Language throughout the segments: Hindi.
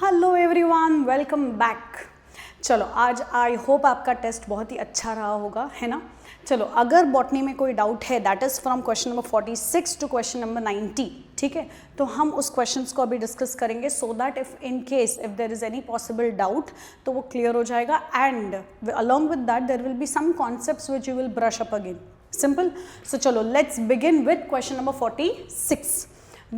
Hello everyone, welcome back. चलो आज आई होप आपका टेस्ट बहुत ही अच्छा रहा होगा, है ना। चलो अगर बॉटनी में कोई डाउट है that is from question number 46 to question number 90, ठीक है। तो हम उस क्वेश्चंस को अभी डिस्कस करेंगे so that if in case if there is any possible doubt तो वो क्लियर हो जाएगा and along with that there will be some concepts which you will brush up again. Simple. So चलो let's begin with question number 46.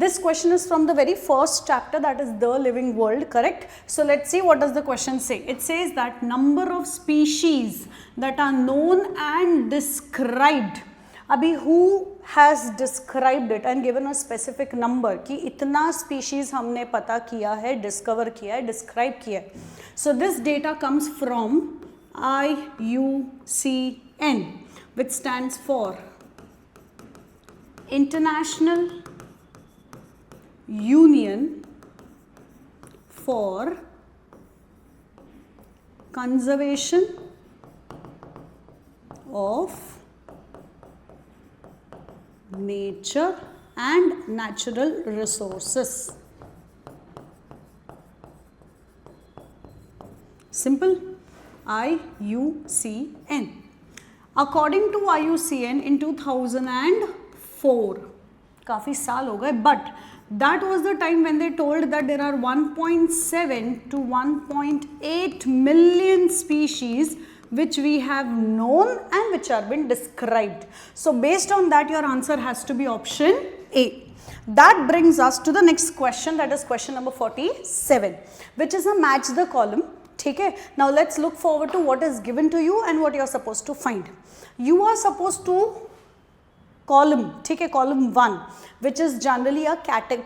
This question is from the very first chapter, that is the living world, correct? So let's see what does the question say. It says that number of species that are known and described. अभी who has described it and given a specific number कि इतना species हमने पता किया है, discover किया है, describe किया है. So this data comes from IUCN, which stands for International Union for Conservation of Nature and Natural Resources. Simple. IUCN. According to IUCN in 2004, काफ़ी साल हो गए, but that was the time when they told that there are 1.7 to 1.8 million species which we have known and which are been described. So based on that your answer has to be option A. That brings us to the next question, that is question number 47, which is a match the column. ठीक है. Now let's look forward to what is given to you and what you are supposed to find. You are supposed to column, ठीक है, column 1, which is generally a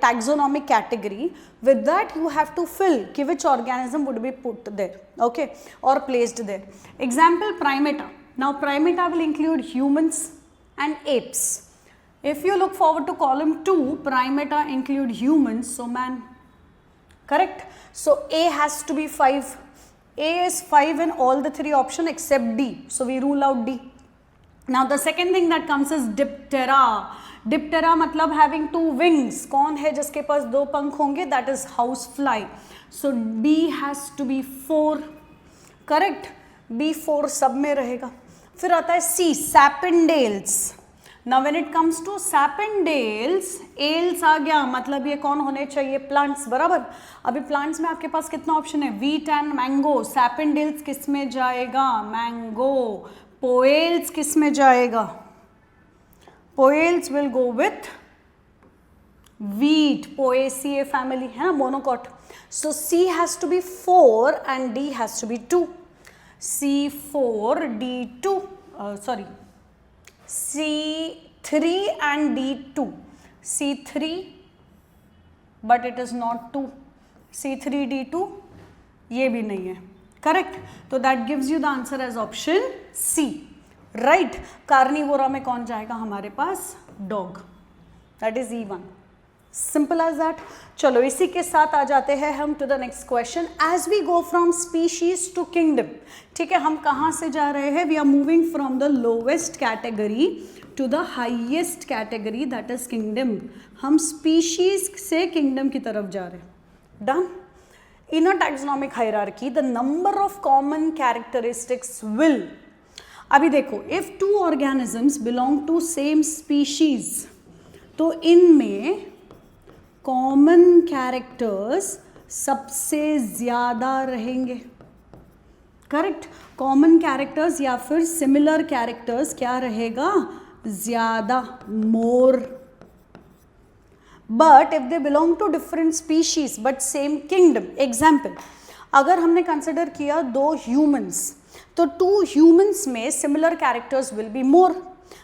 taxonomic category. With that you have to fill कि which organism would be put there, okay, or placed there. Example, primata. Now primata will include humans and apes. If you look forward to column 2, primata include humans, so man, correct. So A has to be 5. A is 5 in all the 3 options except D, so we rule out D. Now the second thing that comes is Diptera. Diptera मतलब having 2 wings. कौन है जिसके पास 2 पंख होंगे? That is housefly. So B has to be 4. Correct? B 4 सब में रहेगा. फिर आता है C, Sapindales. Now when it comes to Sapindales, ales आ गया, मतलब ये कौन होने चाहिए? Plants, बराबर. अभी plants में आपके पास कितना ऑप्शन है? Wheat and mango. Sapindales किस में जाएगा? Mango. पोएल्स किस में जाएगा? Poales will go with wheat. Poaceae family है ना, monocot. So C has to be 4 and D has to be 2. C4 D2 sorry C3 and D2. C3 but it is not 2. C3 D2 ये भी नहीं है. करेक्ट. तो that gives you the answer as option C. Right. Carnivora में कौन जाएगा हमारे पास? Dog. That is E1. Simple as that. चलो इसी के साथ आ जाते हैं हम to the next question. As we go from species to kingdom, ठीक है, हम कहाँ से जा रहे हैं? We are moving from the lowest category to the highest category, that is kingdom. हम स्पीशीज से किंगडम की तरफ जा रहे हैं. Done. In a taxonomic hierarchy, the number of common characteristics will, अभी देखो, if 2 organisms belong to same species, तो इनमें common characters सबसे ज़्यादा रहेंगे. करेक्ट. common characters या फिर similar characters क्या रहेगा? ज़्यादा, more. But if they belong to different species but same kingdom, example, अगर हमने consider किया 2 humans, तो 2 humans में similar characters will be more.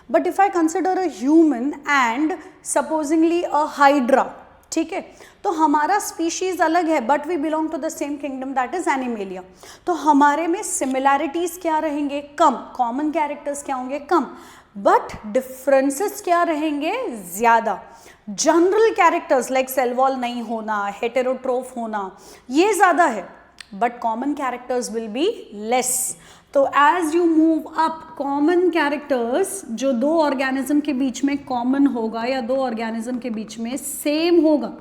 But if I consider a human and supposingly a hydra, ठीक है, तो हमारा species अलग है but we belong to the same kingdom, that is animalia. तो हमारे में similarities क्या रहेंगे? कम. common characters क्या होंगे? कम. but differences क्या रहेंगे? ज़्यादा. General characters like cell wall नहीं होना, हेटेरोट्रोफ होना, ये ज़्यादा है, but common characters will be less. तो as you move up, common characters जो 2 ऑर्गेनिज्म के बीच में कॉमन होगा या 2 ऑर्गेनिज्म के बीच में सेम होगा,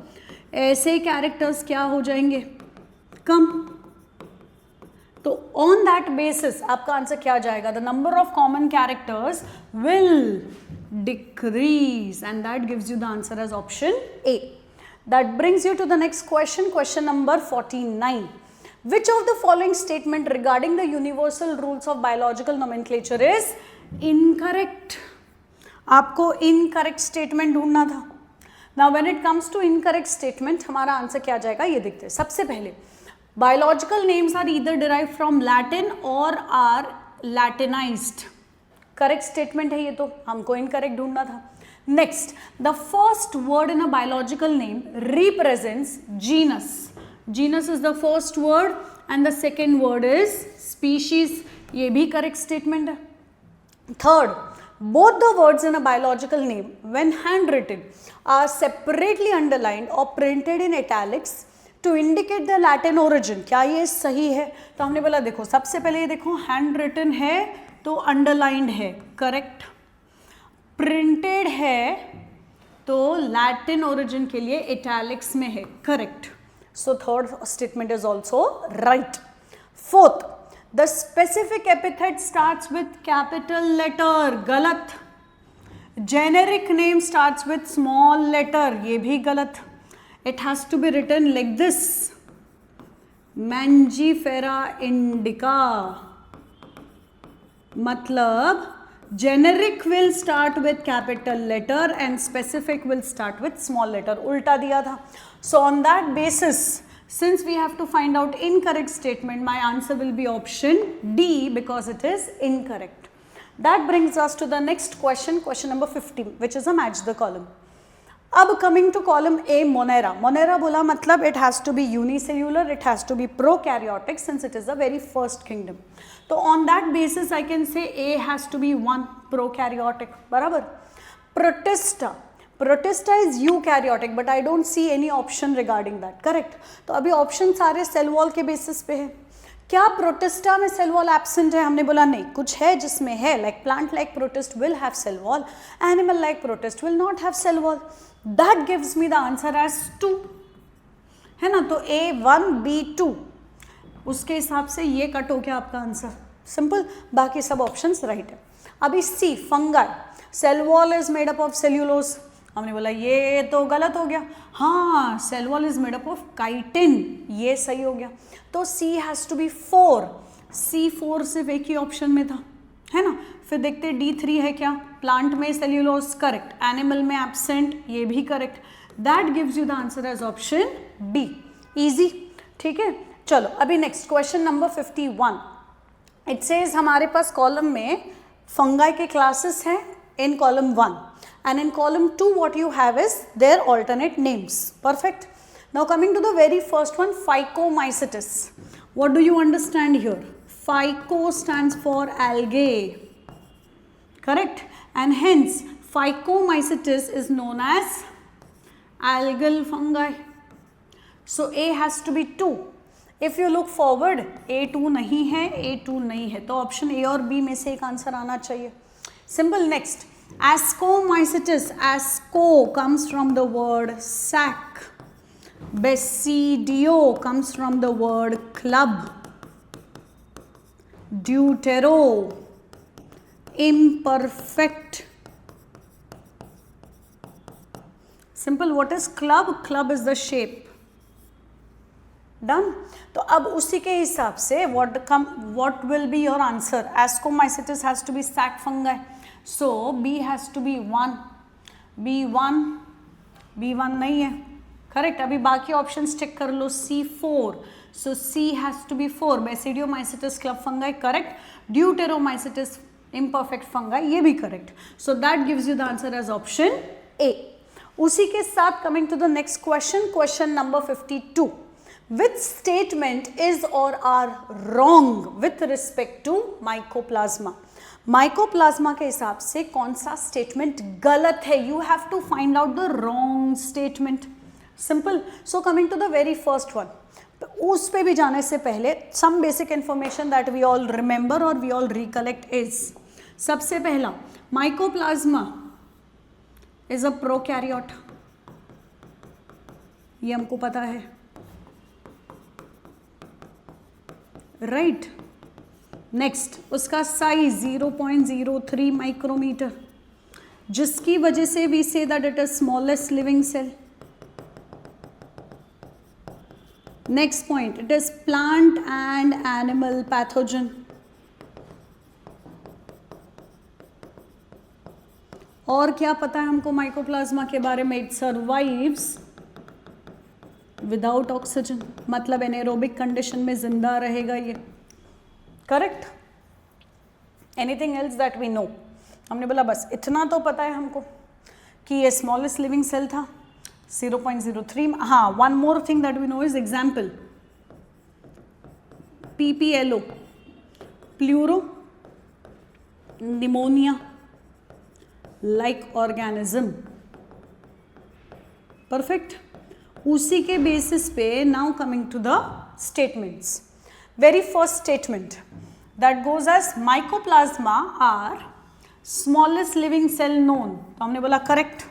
ऐसे कैरेक्टर्स क्या हो जाएंगे? कम। तो ऑन दैट बेसिस आपका आंसर क्या जाएगा? The number of common characters will decrease and that gives you the answer as option A. That brings you to the next question, question number 49. Which of the following statement regarding the universal rules of biological nomenclature is incorrect? आपको incorrect statement ढूंढना था. Now when it comes to incorrect statement हमारा आंसर क्या जाएगा ये देखते हैं. सबसे पहले biological names are either derived from Latin or are Latinized. Correct statement है ये, तो हमको incorrect ढूंढना था. Next, the first word in a biological name represents genus. Genus is the first word and the second word is species. ये भी correct statement है. Third, both the words in a biological name when handwritten are separately underlined or printed in italics to indicate the Latin origin. क्या ये सही है? तो हमने बोला देखो सबसे पहले ये देखो handwritten है तो underlined है, correct. प्रिंटेड है तो लैटिन ओरिजिन के लिए इटैलिक्स में है, correct. So third statement is also right. Fourth, the specific epithet starts with capital letter, गलत. Generic name starts with small letter, ये भी गलत. It has to be written like this, Mangifera indica. मतलब generic will start with capital letter and specific will start with small letter. उल्टा दिया था. So on that basis, since we have to find out incorrect statement, my answer will be option D because it is incorrect. That brings us to the next question, question number 50, which is a match the column. अब coming to column A, Monera. Monera बोला मतलब it has to be unicellular, it has to be prokaryotic since it is the very first kingdom. तो on that basis I can say A has to be 1, prokaryotic, बराबर. Protista. Protista is eukaryotic but I don't see any option regarding that, correct. तो अभी option सारे cell wall के basis पे है. क्या प्रोटिस्टा में सेल वॉल एब्सेंट है? हमने बोला नहीं. कुछ है जिसमें है, like plant like protist will have cell wall, animal like protist will not have cell wall. That gives me the answer as 2, है ना. तो A1 B2 उसके हिसाब से ये कट हो गया आपका आंसर, सिंपल. बाकी सब ऑप्शंस राइट है. अभी C, fungi. Cell wall is made up of cellulose. हमने बोला ये तो गलत हो गया. हाँ, cell wall is made up of chitin, ये सही हो गया. तो C has to be 4. C4 सिर्फ एक ही ऑप्शन में था, है ना. फिर देखते D3 है क्या? प्लांट में सेल्यूलोज, करेक्ट. एनिमल में एब्सेंट, ये भी correct. That gives you the answer as option D. Easy, ठीक है. चलो अभी next question number 51. It says हमारे पास कॉलम में फंगाई के क्लासेस हैं in column 1 and in column 2 what you have is their alternate names. Perfect. Now coming to the very first one, Phycomycetes. What do you understand here? Phyco stands for algae, correct, and hence Phycomycetes is known as algal fungi. So A has to be 2. If you look forward, A2 नहीं है, A2 नहीं है, तो ऑप्शन A और B में से एक आंसर आना चाहिए. Simple. Next, Ascomycetes. Asco comes from the word sac. Basidio comes from the word club. Deutero, imperfect. Simple. What is club? Club is the shape. Done. तो अब उसी के हिसाब से what will be your answer? Ascomycetes has to be sac fungi. So B has to be 1. B1 नहीं है, करेक्ट. अभी बाकी ऑप्शंस चेक कर लो. C4. So C has to be 4. Basidiomycetes club fungi, correct. Deuteromycetes imperfect fungi, ये भी correct. So that gives you the answer as option A. उसी के साथ coming to the next question, question number 52. Which statement is or are wrong with respect to mycoplasma? Mycoplasma के हिसाब से कौन सा स्टेटमेंट गलत है? You have to find out the wrong statement. Simple. So coming to the very first one, उस पे भी जाने से पहले some basic information that we all remember और वी ऑल रिकलेक्ट इज, सबसे पहला, माइकोप्लाज्मा इज अ प्रोकैरियोट, ये हमको पता है. राइट। नेक्स्ट, उसका साइज 0.03 माइक्रोमीटर, जिसकी वजह से we say that it is smallest living cell. Next point, it is plant and animal pathogen. और क्या पता है हमको माइकोप्लाज्मा के बारे में? इट सर्वाइव्स विदाउट ऑक्सीजन, मतलब एनेरोबिक कंडीशन में जिंदा रहेगा ये। Correct? Anything else that we know? हमने बोला बस इतना तो पता है हमको कि ये स्मॉलेस्ट लिविंग सेल था 0.03। हाँ, one more thing that we know is example PPLO, pleuro pneumonia like organism. Perfect. उसी के बेसिस पे now coming to the statements. Very first statement that goes as mycoplasma are smallest living cell known, तो हमने बोला correct,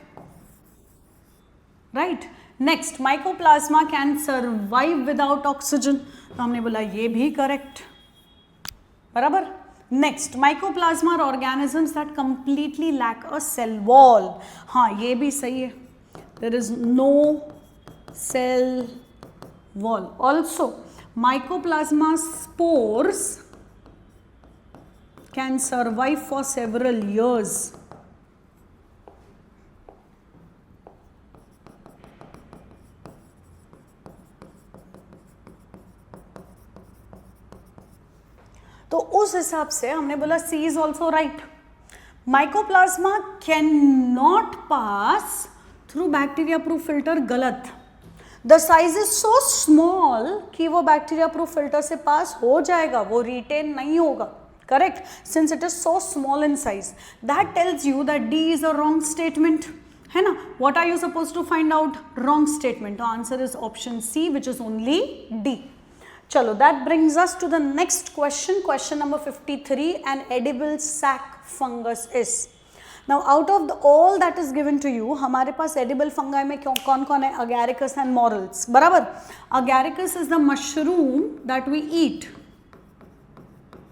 right. Next, mycoplasma can survive without oxygen, तो हमने बोला ये भी करेक्ट, बराबर। Next, mycoplasma are organisms that completely lack a cell wall, हाँ ये भी सही है, there is no cell wall. Also, mycoplasma spores can survive for several years. तो उस हिसाब से हमने बोला C is also right. Mycoplasma cannot pass through bacteria proof filter, गलत। The size is so small कि वो बैक्टीरिया प्रूफ फिल्टर से पास हो जाएगा, वो रिटेन नहीं होगा। Correct? Since it is so small in size, that tells you that D is a wrong statement, है ना। What are you suppose to find out? Wrong statement. Answer is option C, which is only D. चलो, that brings us to the next question, question number 53, an edible sac fungus is. Now, out of all that is given to you, हमारे पास edible fungi में कौन कौन है? Agaricus and morels, बराबर। Agaricus is the mushroom that we eat,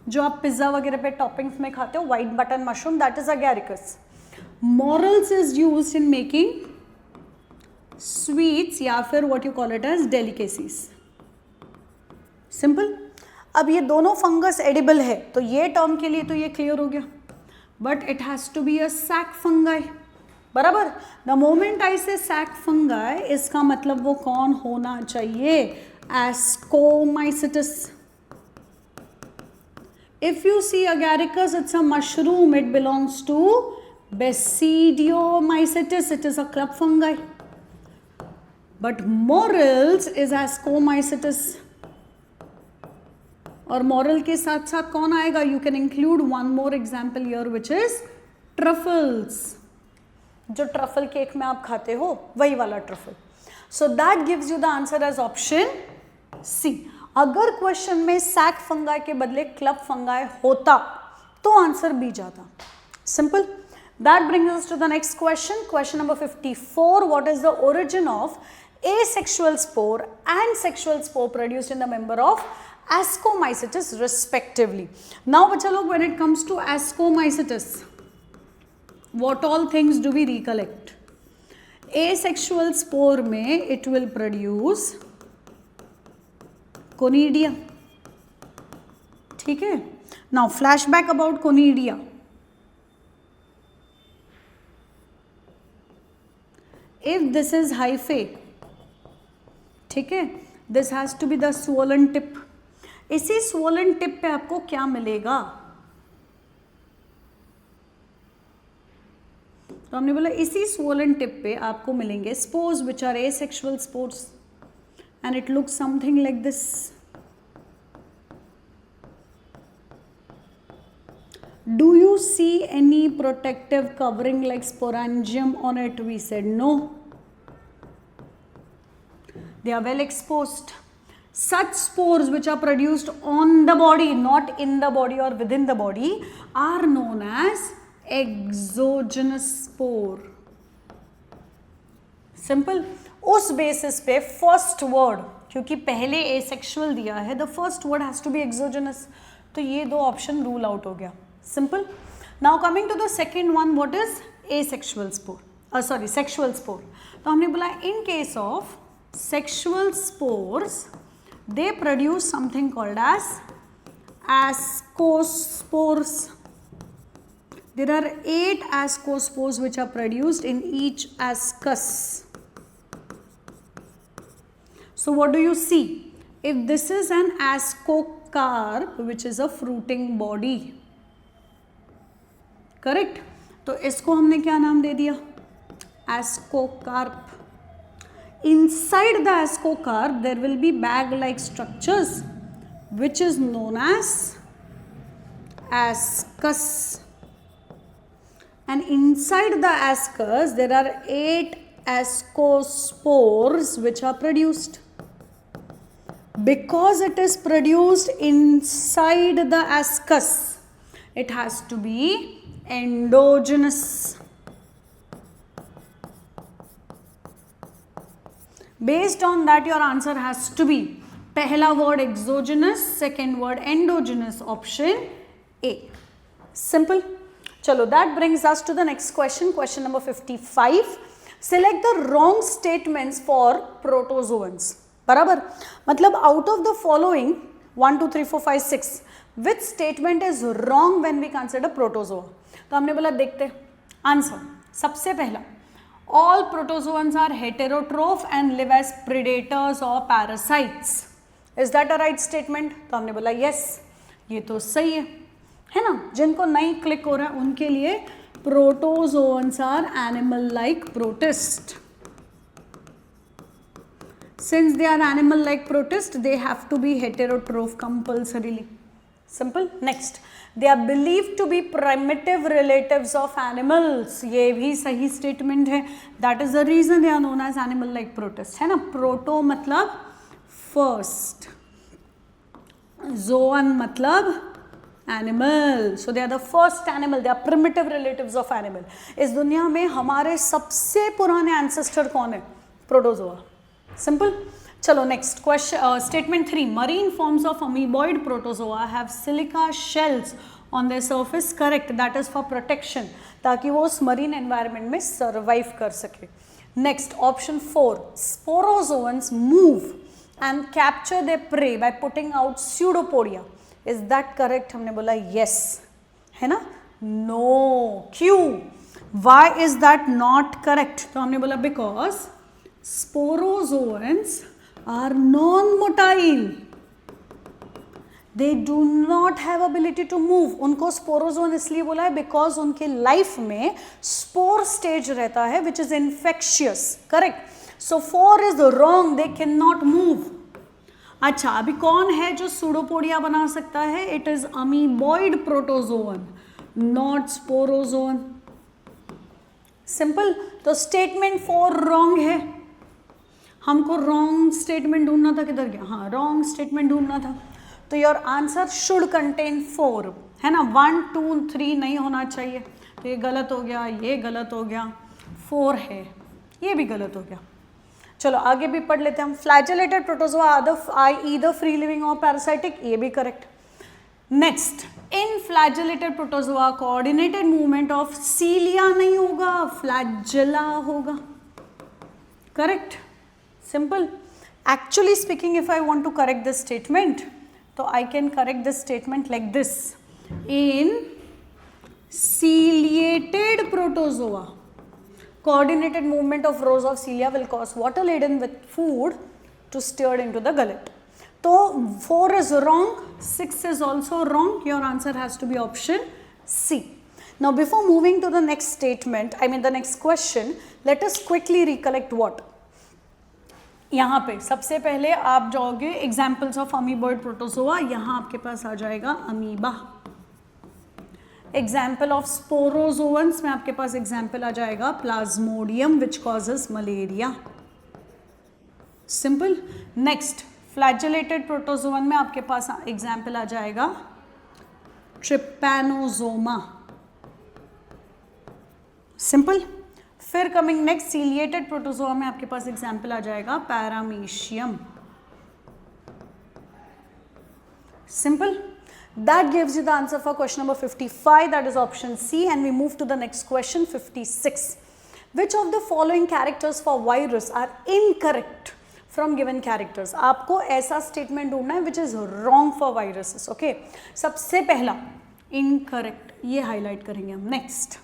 जो आप पिज्जा वगैरह पे टॉपिंग्स में खाते हो, white button mushroom, that is agaricus. Morels is used in making sweets या फिर what you call it as delicacies. Simple. अब ये दोनों फंगस edible है, तो ये टर्म के लिए तो ये क्लियर हो गया, but it has to be a sac fungi, बराबर। the moment I say sac fungi, इसका मतलब वो कौन होना चाहिए? Ascomycetes. if you see agaricus, it's a mushroom, it belongs to Basidiomycetes, it is a club fungi, but morels is Ascomycetes। और मॉरल के साथ साथ कौन आएगा? You can include one more example here, which is truffles, जो ट्रफल केक में आप खाते हो वही वाला truffle. So that gives you the answer as option C. अगर क्वेश्चन में सैक फंगाई के बदले क्लब फंगाई होता तो आंसर बी जाता। Simple. That brings us to the next question, question number 54, what is the origin of asexual spore and sexual spore produced in the member of Ascomycetes respectively. Now बच्चा लोग, when it comes to Ascomycetes, what all things do we recollect? Asexual spore में it will produce conidia, ठीक है। Now flashback about conidia. If this is hyphae, ठीक है, this has to be the swollen tip. इसी swollen tip पे आपको क्या मिलेगा? तो हमने बोला इसी swollen tip पे आपको मिलेंगे spores which are asexual spores and it looks something like this. Do you see any protective covering like sporangium on it? We said no. They are well exposed. Such spores which are produced on the body, not in the body or within the body, are known as exogenous spore. Simple. उस basis पे first word क्योंकि पहले एसेक्सुअल दिया है, the first word has to be exogenous, तो ये दो ऑप्शन रूल आउट हो गया. Simple. Now coming to the second one, what is asexual spore, sorry sexual spore. तो हमने बोला in case of sexual spores they produce something called as ascospores. There are 8 ascospores which are produced in each ascus. So what do you see? If this is an ascocarp which is a fruiting body, correct? तो इसको हमने क्या नाम दे दिया? Ascocarp. Inside the ascocarp there will be bag-like structures which is known as ascus, and inside the ascus there are 8 ascospores which are produced. Because it is produced inside the ascus, it has to be endogenous. Based on that your answer has to be पहला word exogenous, second word endogenous, option A. Simple. चलो that brings us to the next question, question number 55. Select the wrong statements for protozoans. बराबर, मतलब out of the following 1 2 3 4 5 6 which statement is wrong when we consider protozoa. तो हमने बोला देखते आंसर. सबसे पहला, all protozoans are heterotroph and live as predators or parasites. Is that a right statement? तो हमने बोला yes, ये तो सही है ना. जिनको नहीं क्लिक हो रहा है उनके लिए protozoans are animal like protist. Since they are animal like protist, they have to be heterotroph compulsorily. Simple. Next, they are believed to be primitive relatives of animals. ये भी सही statement है. That is the reason they are known as animal like protist, है ना. Proto मतलब first, zoan मतलब animal, so they are the first animal, they are primitive relatives of animal. इस दुनिया में हमारे सबसे पुराने ancestor कौन है? Protozoa. Simple. चलो next question, statement 3. Marine forms of amoeboid protozoa have silica shells on their surface. Correct, that is for protection, ताकि वो उस मरीन एनवायरनमेंट में सर्वाइव कर सके. Next option 4. स्पोरोजोअन्स move and capture there pray by putting out pseudopodia. Is that correct? हमने बोला यस, है ना. नो. क्यों? Why is that not correct? तो हमने बोला because sporozoans are non-motile. They do not have ability to move. उनको स्पोरोजोन इसलिए बोला है बिकॉज उनके लाइफ में स्पोर स्टेज रहता है which is infectious. Correct. So 4 is wrong, they can not move. अच्छा, अभी कौन है जो सूडोपोडिया बना सकता है? It is amoeboid protozoan, not sporozoan. Simple. तो स्टेटमेंट 4 रॉन्ग है. हमको रॉन्ग स्टेटमेंट ढूंढना था. किधर गया? हाँ, रॉन्ग स्टेटमेंट ढूंढना था. तो योर आंसर शुड कंटेन 4, है ना. 1 2 3 नहीं होना चाहिए. तो ये गलत हो गया, ये गलत हो गया. 4 है, ये भी गलत हो गया. चलो आगे भी पढ़ लेते हैं हम. Flagellated protozoa are either free living और पैरासाइटिक. ये भी correct. Next, in flagellated protozoa coordinated movement of cilia नहीं होगा, फ्लैजेला होगा. Correct. Simple. Actually speaking, if I want to correct this statement, so I can correct this statement like this. In ciliated protozoa, coordinated movement of rows of cilia will cause water laden with food to stirred into the gullet. So 4 is wrong, 6 is also wrong. Your answer has to be option C. Now before moving to the next statement, I mean the next question, let us quickly recollect what? यहाँ पे सबसे पहले आप जाओगे एग्जाम्पल्स ऑफ अमीबॉइड प्रोटोजोआ. यहाँ आपके पास आ जाएगा अमीबा. एग्जाम्पल ऑफ स्पोरोजोअन्स में आपके पास एग्जाम्पल आ जाएगा Plasmodium which causes malaria. Simple. Next, flagellated protozoan में आपके पास एग्जाम्पल आ जाएगा ट्रिपैनोजोमा. सिंपल. फिर कमिंग नेक्स्ट, सीलिएटेड प्रोटोजोआ में आपके पास एग्जाम्पल आ जाएगा paramecium. Simple. That gives you the answer for question number 55, that is option C, and we move to the next question, 56. Which of the following characters for virus are incorrect from given characters? आपको ऐसा statement ढूंढना है which is wrong for viruses. Okay. सबसे पहला incorrect, ये highlight करेंगे हम. Next.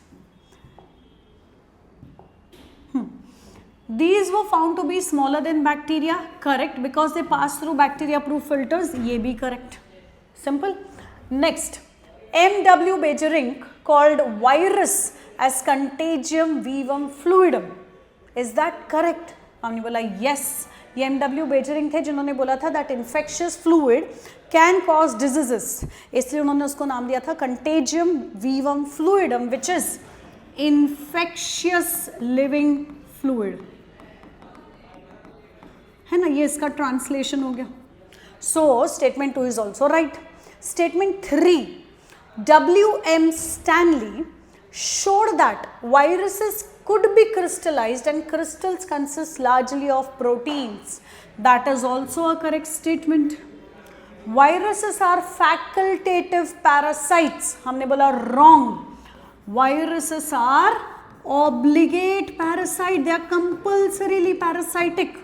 These were found to be smaller than bacteria. Correct, because they pass through bacteria-proof filters. ये भी correct. Simple. Next, M.W. Beijerinck called virus as contagium vivum fluidum. Is that correct? हमने बोला yes. ये M.W. Beijerinck थे जिन्होंने बोला था that infectious fluid can cause diseases. इसलिए उन्होंने उसको नाम दिया था contagium vivum fluidum, which is infectious living fluid. है ना, ये इसका ट्रांसलेशन हो गया. So statement 2 is also right. Statement 3, W.M. Stanley showed that viruses could be crystallized and crystals consist largely of proteins. That is also a correct statement. Viruses are facultative parasites. हमने बोला wrong. Viruses are obligate parasite. They are compulsorily parasitic.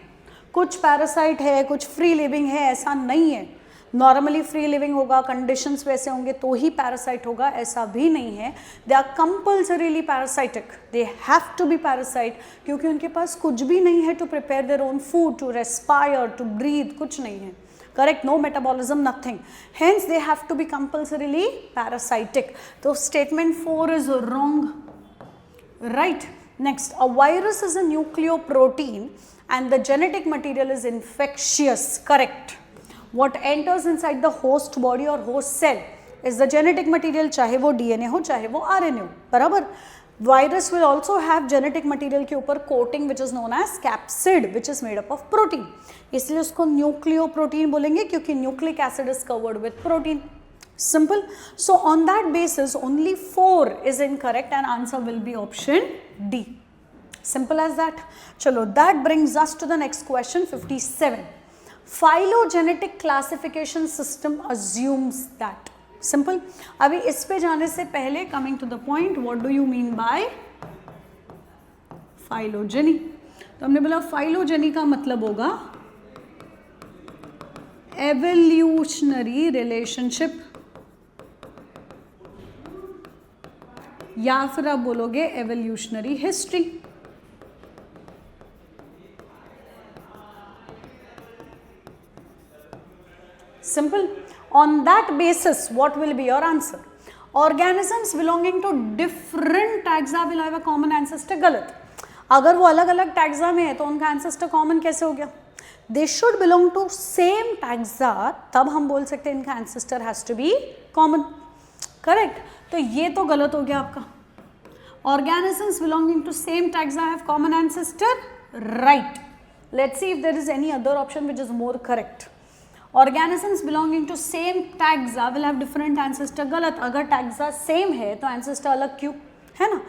कुछ पैरासाइट है, कुछ फ्री लिविंग है, ऐसा नहीं है. नॉर्मली फ्री लिविंग होगा, कंडीशंस वैसे होंगे तो ही पैरासाइट होगा, ऐसा भी नहीं है. They are compulsorily parasitic. They have to be parasite क्योंकि उनके पास कुछ भी नहीं है to prepare their own food, to respire, to breathe, कुछ नहीं है. Correct, no metabolism, nothing. Hence they have to be compulsorily parasitic. तो statement 4 is wrong. Right. Next, a virus is a nucleoprotein and the genetic material is infectious. Correct. What enters inside the host body or host cell is the genetic material, चाहे वो DNA हो, चाहे वो RNA हो. बराबर. Virus will also have genetic material के ऊपर coating which is known as capsid, which is made up of protein. इसलिए उसको nucleoprotein बोलेंगे क्योंकि nucleic acid is covered with protein. Simple. So on that basis only 4 is incorrect and answer will be option D. Simple as that. Chalo, that brings us to the next question, 57. Phylogenetic classification system assumes that. Simple. अभी इस पे जाने से पहले, coming to the point, what do you mean by phylogeny? तो हमने बोला phylogeny का मतलब होगा evolutionary relationship, या फिर आप बोलोगे evolutionary history. Simple. On that basis, what will be your answer? Organisms belonging to different taxa will have a common ancestor. गलत. अगर वो अलग अलग taxa में है तो उनका ancestor common कैसे हो गया? They should belong to same taxa, तब हम बोल सकते हैं इनका ancestor has to be common. Correct. तो ये तो गलत हो गया आपका. Organisms belonging to same taxa have common ancestor. Right. Let's see if there is any other option which is more correct. Organisms belonging to same taxa will have different ancestor. गलत. अगर taxa same है तो ancestor अलग क्यों, है ना.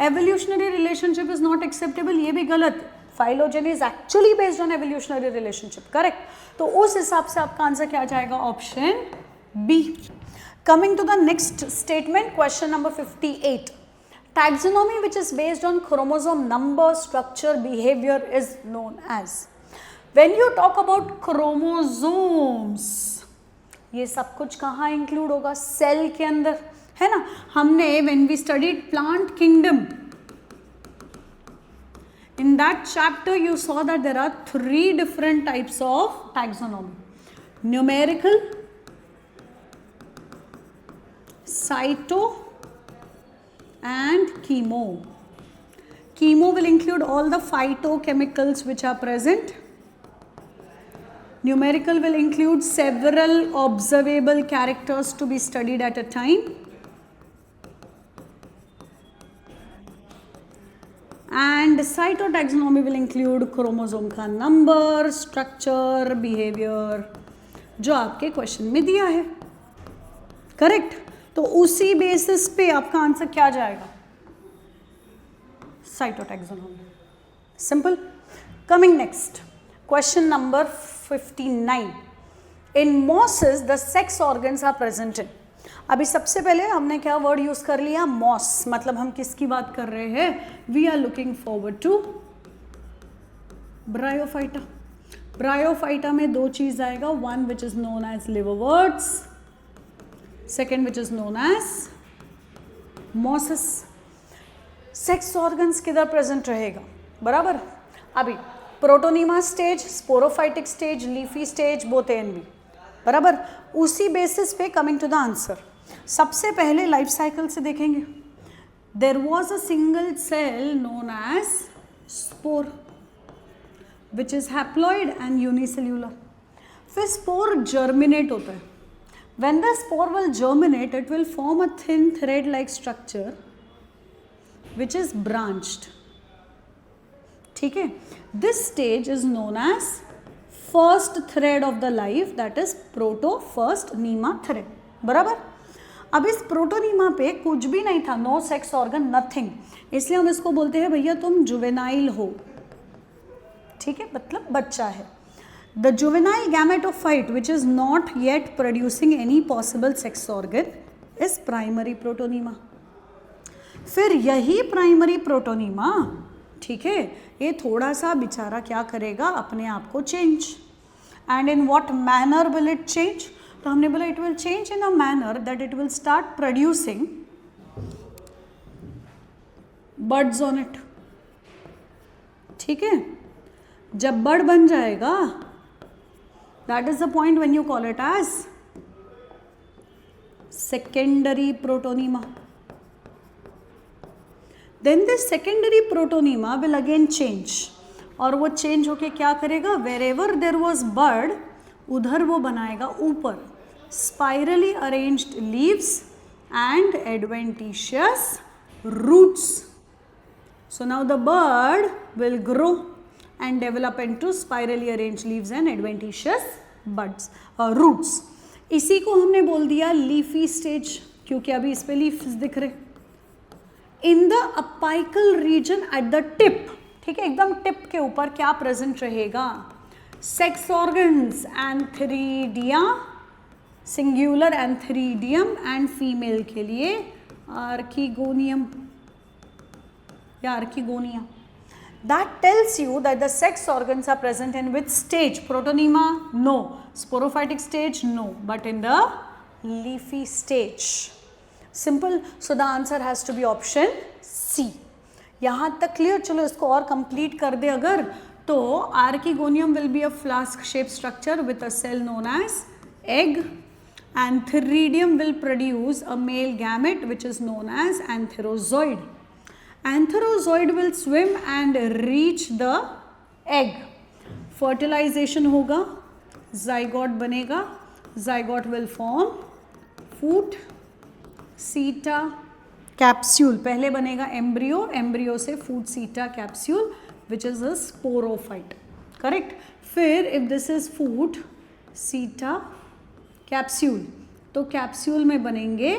Evolutionary relationship is not acceptable, ये भी गलत. Phylogeny is actually based on evolutionary relationship. Correct. तो उस हिसाब से आपका आंसर क्या जाएगा? Option B. Coming to the next statement, question number 58. Taxonomy which is based on chromosome number, structure, behavior is known as. When you talk about chromosomes, ये सब कुछ कहाँ इंक्लूड होगा? सेल के अंदर, है ना. हमने when we studied plant kingdom, in that chapter you saw that there are 3 different types of taxonomy: numerical, cyto and chemo. Chemo will include all the phytochemicals which are present. Numerical will include several observable characters to be studied at a time. And cytotaxonomy will include chromosome का number, structure, behavior, जो आपके क्वेश्चन में दिया है. करेक्ट. तो उसी बेसिस पे आपका आंसर क्या जाएगा? cytotaxonomy. Simple. Coming next, question number 59. In mosses the sex organs are present in. अभी सबसे पहले हमने क्या वर्ड यूज कर लिया, मॉस, मतलब हम किसकी बात कर रहे हैं, we are looking forward to bryophyta. Bryophyta में दो चीज आएगा, one which is known as liverworts, second which is known as mosses. Sex organs किधर प्रेजेंट रहेगा, बराबर। अभी protonema stage, sporophytic stage, leafy stage, both A and B, बराबर। उसी बेसिस पे कमिंग टू द आंसर, सबसे पहले लाइफ साइकिल से देखेंगे। There was a single cell known as spore which is haploid and unicellular. फिर स्पोर जर्मिनेट होता है। When the spore will germinate it will form a thin thread like structure which is branched, ठीक है। This stage is known as first thread of the life, that is proto first nema thread, बराबर। अब इस प्रोटोनीमा पे कुछ भी नहीं था, नो सेक्स ऑर्गन, नथिंग, इसलिए हम इसको बोलते हैं भैया तुम जुवेनाइल हो, ठीक है, मतलब बच्चा है। The juvenile gametophyte which is not yet producing any possible sex organ is primary protonema. फिर यही प्राइमरी प्रोटोनीमा, ठीक है, ये थोड़ा सा बेचारा क्या करेगा, अपने आप को change. And in what manner will it change, तो हमने बोला it will change in a manner that it will start producing buds on it, ठीक है। जब बर्ड बन जाएगा, that is the point when you call it as secondary protonema. Then this secondary protonema will again change, और वो चेंज होके क्या करेगा, wherever there was bud, उधर वो बनाएगा ऊपर spirally arranged leaves and adventitious roots. So now the bird will grow and develop into spirally arranged leaves and adventitious buds, roots. इसी को हमने बोल दिया leafy stage, क्योंकि अभी इस पे leaves दिख रहे। In the apical region at the tip, ठीक है, एकदम टिप के ऊपर क्या प्रेजेंट रहेगा, sex organs, antheridia, singular antheridium, and female के लिए आर्किगोनियम या archegonia. That tells you that the sex organs are present in which stage, protonema no, sporophytic stage no, but in the leafy stage. Simple, so the answer has to be option C. यहाँ तक क्लियर। चलो इसको और कंप्लीट कर दे अगर, तो archegonium will be a flask shape structure with a cell known as egg. Antheridium will produce a male gamete which is known as antherozoid. Antherozoid will swim and reach the egg. Fertilization होगा, जाइगोट बनेगा, zygote will form foot seta capsule, पहले बनेगा एम्ब्रियो, एम्ब्रियो से foot seta capsule which is a sporophyte, correct. फिर if this is foot seta capsule, तो कैप्सूल में बनेंगे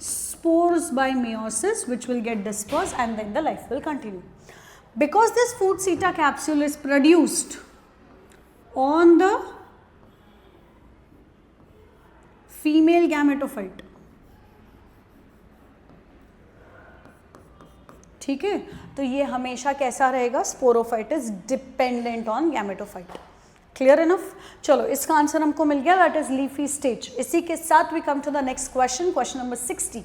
spores bye meiosis which will get dispersed and then the life will continue. Because this food seta capsule is produced on the female gametophyte, ठीक है, तो ये हमेशा कैसा रहेगा, sporophyte is dependent on gametophyte. Clear enough. चलो इसका आंसर हमको मिल गया, दैट इज लीफी स्टेज। इसी के साथ we come to the next question, question number 60।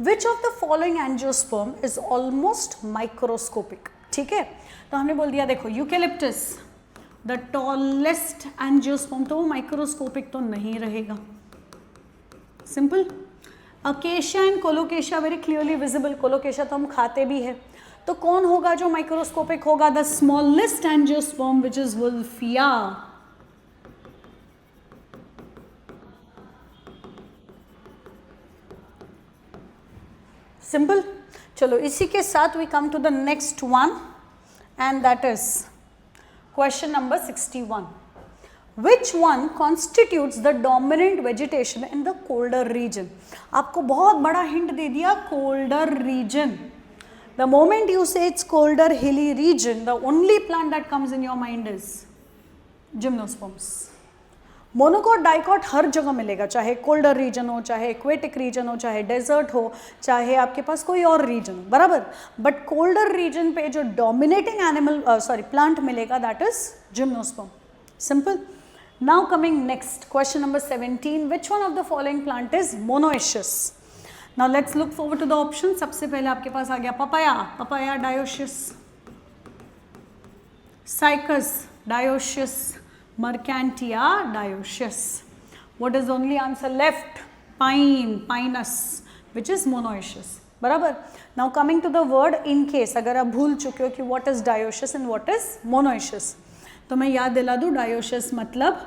Which of the following angiosperm is almost microscopic, ठीक है। तो हमने बोल दिया, देखो यूकेलिप्टस द टॉलेस्ट एंजियोस्पर्म, तो वो माइक्रोस्कोपिक तो नहीं रहेगा, simple. Acacia and colocasia very clearly visible, colocasia तो हम खाते भी है, तो कौन होगा जो माइक्रोस्कोपिक होगा, the smallest angiosperm which is Wolffia. Simple. चलो इसी के साथ we come to the next one and that is question number 61। Which one constitutes the dominant vegetation in the colder region? आपको बहुत बड़ा हिंट दे दिया, colder region. The moment you say it's colder hilly region, the only plant that comes in your mind is gymnosperms. Monocot dicot हर जगह मिलेगा, चाहे कोल्डर रीजन हो, चाहे एक्वेटिक रीजन हो, चाहे डेजर्ट हो, चाहे आपके पास कोई और रीजन हो, बराबर. बट कोल्डर रीजन पे जो डोमिनेटिंग प्लांट मिलेगा that is gymnosperm. Simple. Now coming next, question number 17. Which one of the following plant is monoecious? Now let's look forward to the option. सबसे पहले आपके पास आ गया papaya, papaya dioecious, Cycas dioecious, Mercantia dioecious. What is the only answer left? Pine, Pinus, which is monoecious. बराबर. Now coming to the word in case, अगर आप भूल चुके हो कि what is dioecious and what is monoecious, तो मैं याद दिला दूँ. Dioecious मतलब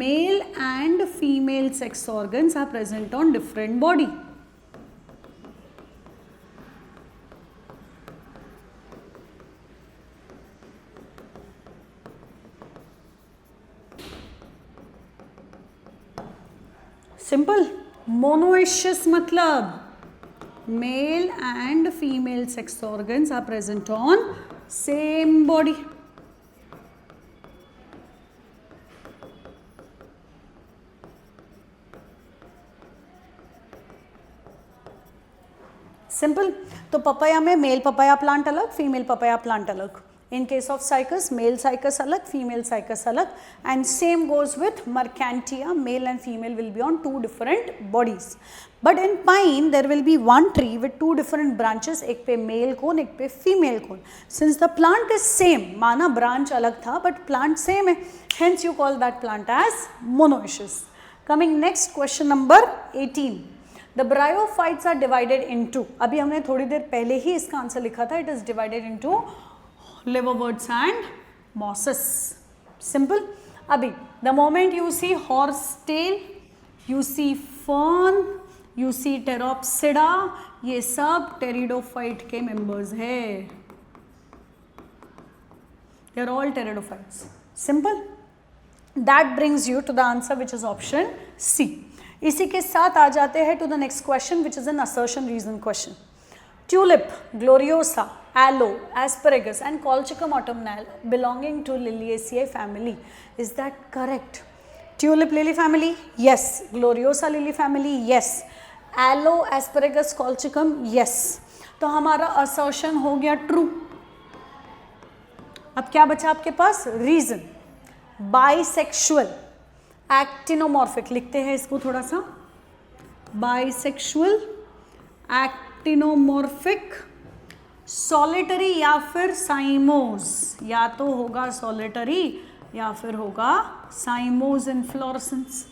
male and female sex organs are present on different body. Simple. Monoecious मतलब male and female sex organs are present on same body. Simple. तो पपाया में मेल पपाया प्लांट अलग, फीमेल पपाया प्लांट अलग. In case of cycas, male cycas अलग, female cycas अलग, and same goes with Mercantia, male and female will be on two different bodies. But in pine there will be one tree with two different branches, एक पे male cone, एक पे female cone. Since the plant is same, माना branch अलग था but plant same है, hence you call that plant as monoecious. Coming next, question number 18. The bryophytes are divided into, अभी हमने थोड़ी देर पहले ही इसका आंसर लिखा था, it is divided into liverworts and mosses. Simple. Abhi, the moment you see horsetail, you see fern, you see pteropsida, ये सब pteridophyte के members है. They are all pteridophytes. Simple. That brings you to the answer which is option C. इसी के साथ आ जाते हैं to the next question which is an assertion reason question. Tulip, gloriosa, aloe, asparagus and Colchicum autumnale belonging to Liliaceae family. Is that correct? Tulip lily family? Yes. Gloriosa lily family? Yes. Aloe, asparagus, Colchicum? Yes. तो हमारा assertion हो गया true. अब क्या बचा आपके पास? Reason. Bisexual, actinomorphic, लिखते हैं इसको थोड़ा सा. Bisexual, एक्टिनोमॉर्फिक, सॉलिटरी या फिर साइमोज. या तो होगा सॉलिटरी या फिर होगा cymose inflorescence.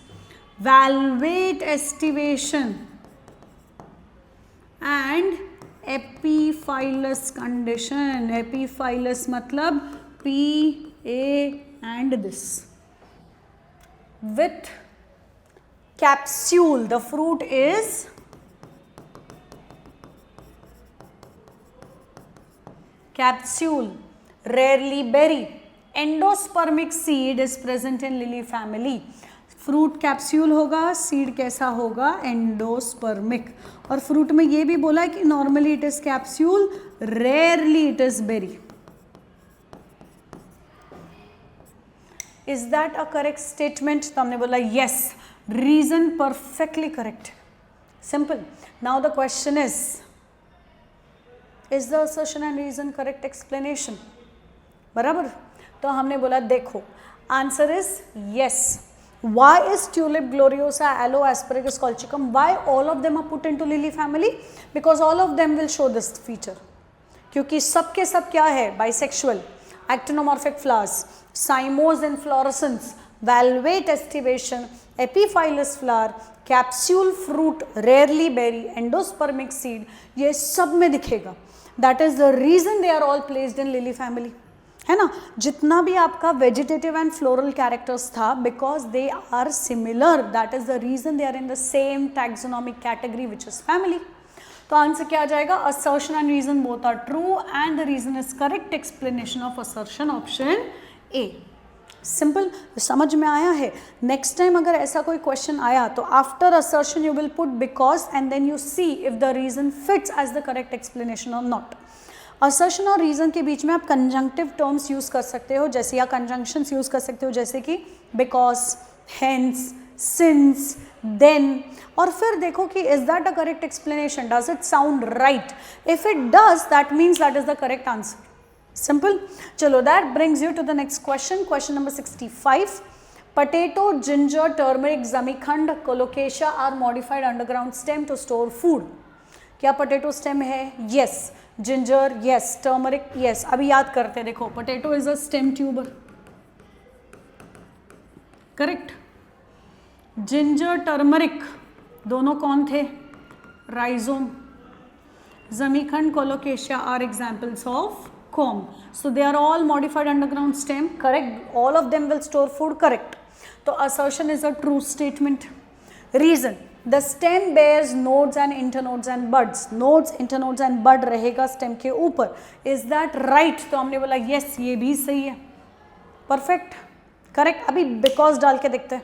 Valvate aestivation and epiphyllous condition. Epiphyllous मतलब P, A and this. With capsule, the fruit is capsule, rarely berry. Endospermic seed is present in lily family. Fruit capsule होगा, सीड कैसा होगा? एंडोस्पर्मिक. और फ्रूट में ये भी बोला है कि normally it is capsule, rarely it is berry. Is that a correct statement? तो हमने बोला yes. Reason perfectly correct. Simple. Now the question is the assertion and reason correct explanation? बराबर. तो हमने बोला देखो, answer is yes. Why is tulip, gloriosa, aloe, asparagus, colchicum, why all of them are put into lily family? Because all of them will show this feature. क्योंकि सब के सब क्या है? Bisexual, actinomorphic flowers, cymose inflorescence, valvate estivation, epiphyllous flower, capsule fruit, rarely berry, endospermic seed, ये सब में दिखेगा. That is the reason they are all placed in lily family. है ना? जितना भी आपका वेजिटेटिव एंड फ्लोरल कैरेक्टर्स था, because they are similar, that is the reason they are in the same taxonomic category which is family. तो आंसर क्या आ जाएगा? Assertion and reason both are true and the reason is correct explanation of assertion, option A. Simple. समझ में आया है? नेक्स्ट टाइम अगर ऐसा कोई क्वेश्चन आया तो after assertion you will put because and then you see if the reason fits as the correct explanation और नॉट. असर्शन और रीजन के बीच में आप कंजंक्टिव टर्म्स यूज कर सकते हो, जैसे या कंजंक्शंस यूज कर सकते हो, जैसे कि बिकॉज, hence, since, then, और फिर देखो कि is that a correct explanation? Does it sound right? If it does, that means that is the correct answer. Simple. चलो, that brings you to the next question. Question number 65. Potato, ginger, turmeric, zamikand, colocasia are modified underground stem to store food. क्या पोटैटो स्टेम है? Yes. Ginger? Yes. Turmeric? Yes. अभी याद करते हैं, देखो, potato is a stem tuber, correct. Ginger, turmeric दोनों कौन थे? राइजोम. जमीखंड, colocasia are examples of corm. So they are all modified underground stem, correct. All of them will store food, correct. तो assertion is a true statement. Reason: the stem bears nodes and internodes and buds. Nodes, internodes and bud रहेगा stem के ऊपर. Is that right? तो हमने बोला yes, ये भी सही है. Perfect, correct. अभी because डाल के देखते हैं.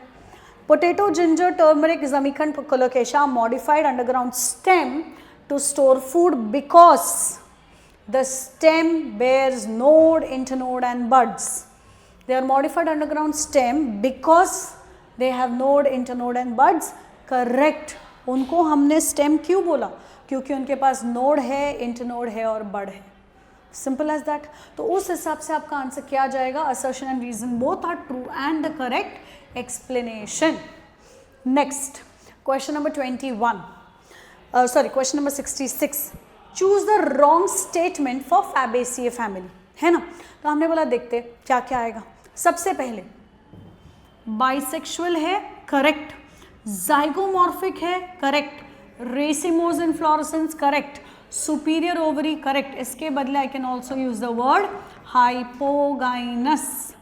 Potato, ginger, turmeric, zamikand, colocasia modified underground stem to store food because the stem bears node, internode and buds. They are modified underground stem because they have node, internode and buds. Correct. उनको हमने stem क्यों बोला? क्योंकि उनके पास node है, internode है और bud है. Simple as that. तो उस हिसाब से आपका आंसर क्या जाएगा? Assertion and reason both are true and the correct explanation. Next, question number 21. Question number 66. Choose the wrong statement for Fabaceae family. है ना? तो हमने बोला देखते क्या क्या आएगा. सबसे पहले बाइसेक्सुअल है, करेक्ट. जाइगोमॉर्फिक है, correct. Racemose inflorescence, correct. Superior ovary, correct. इसके बदले I can also use the word hypogynous.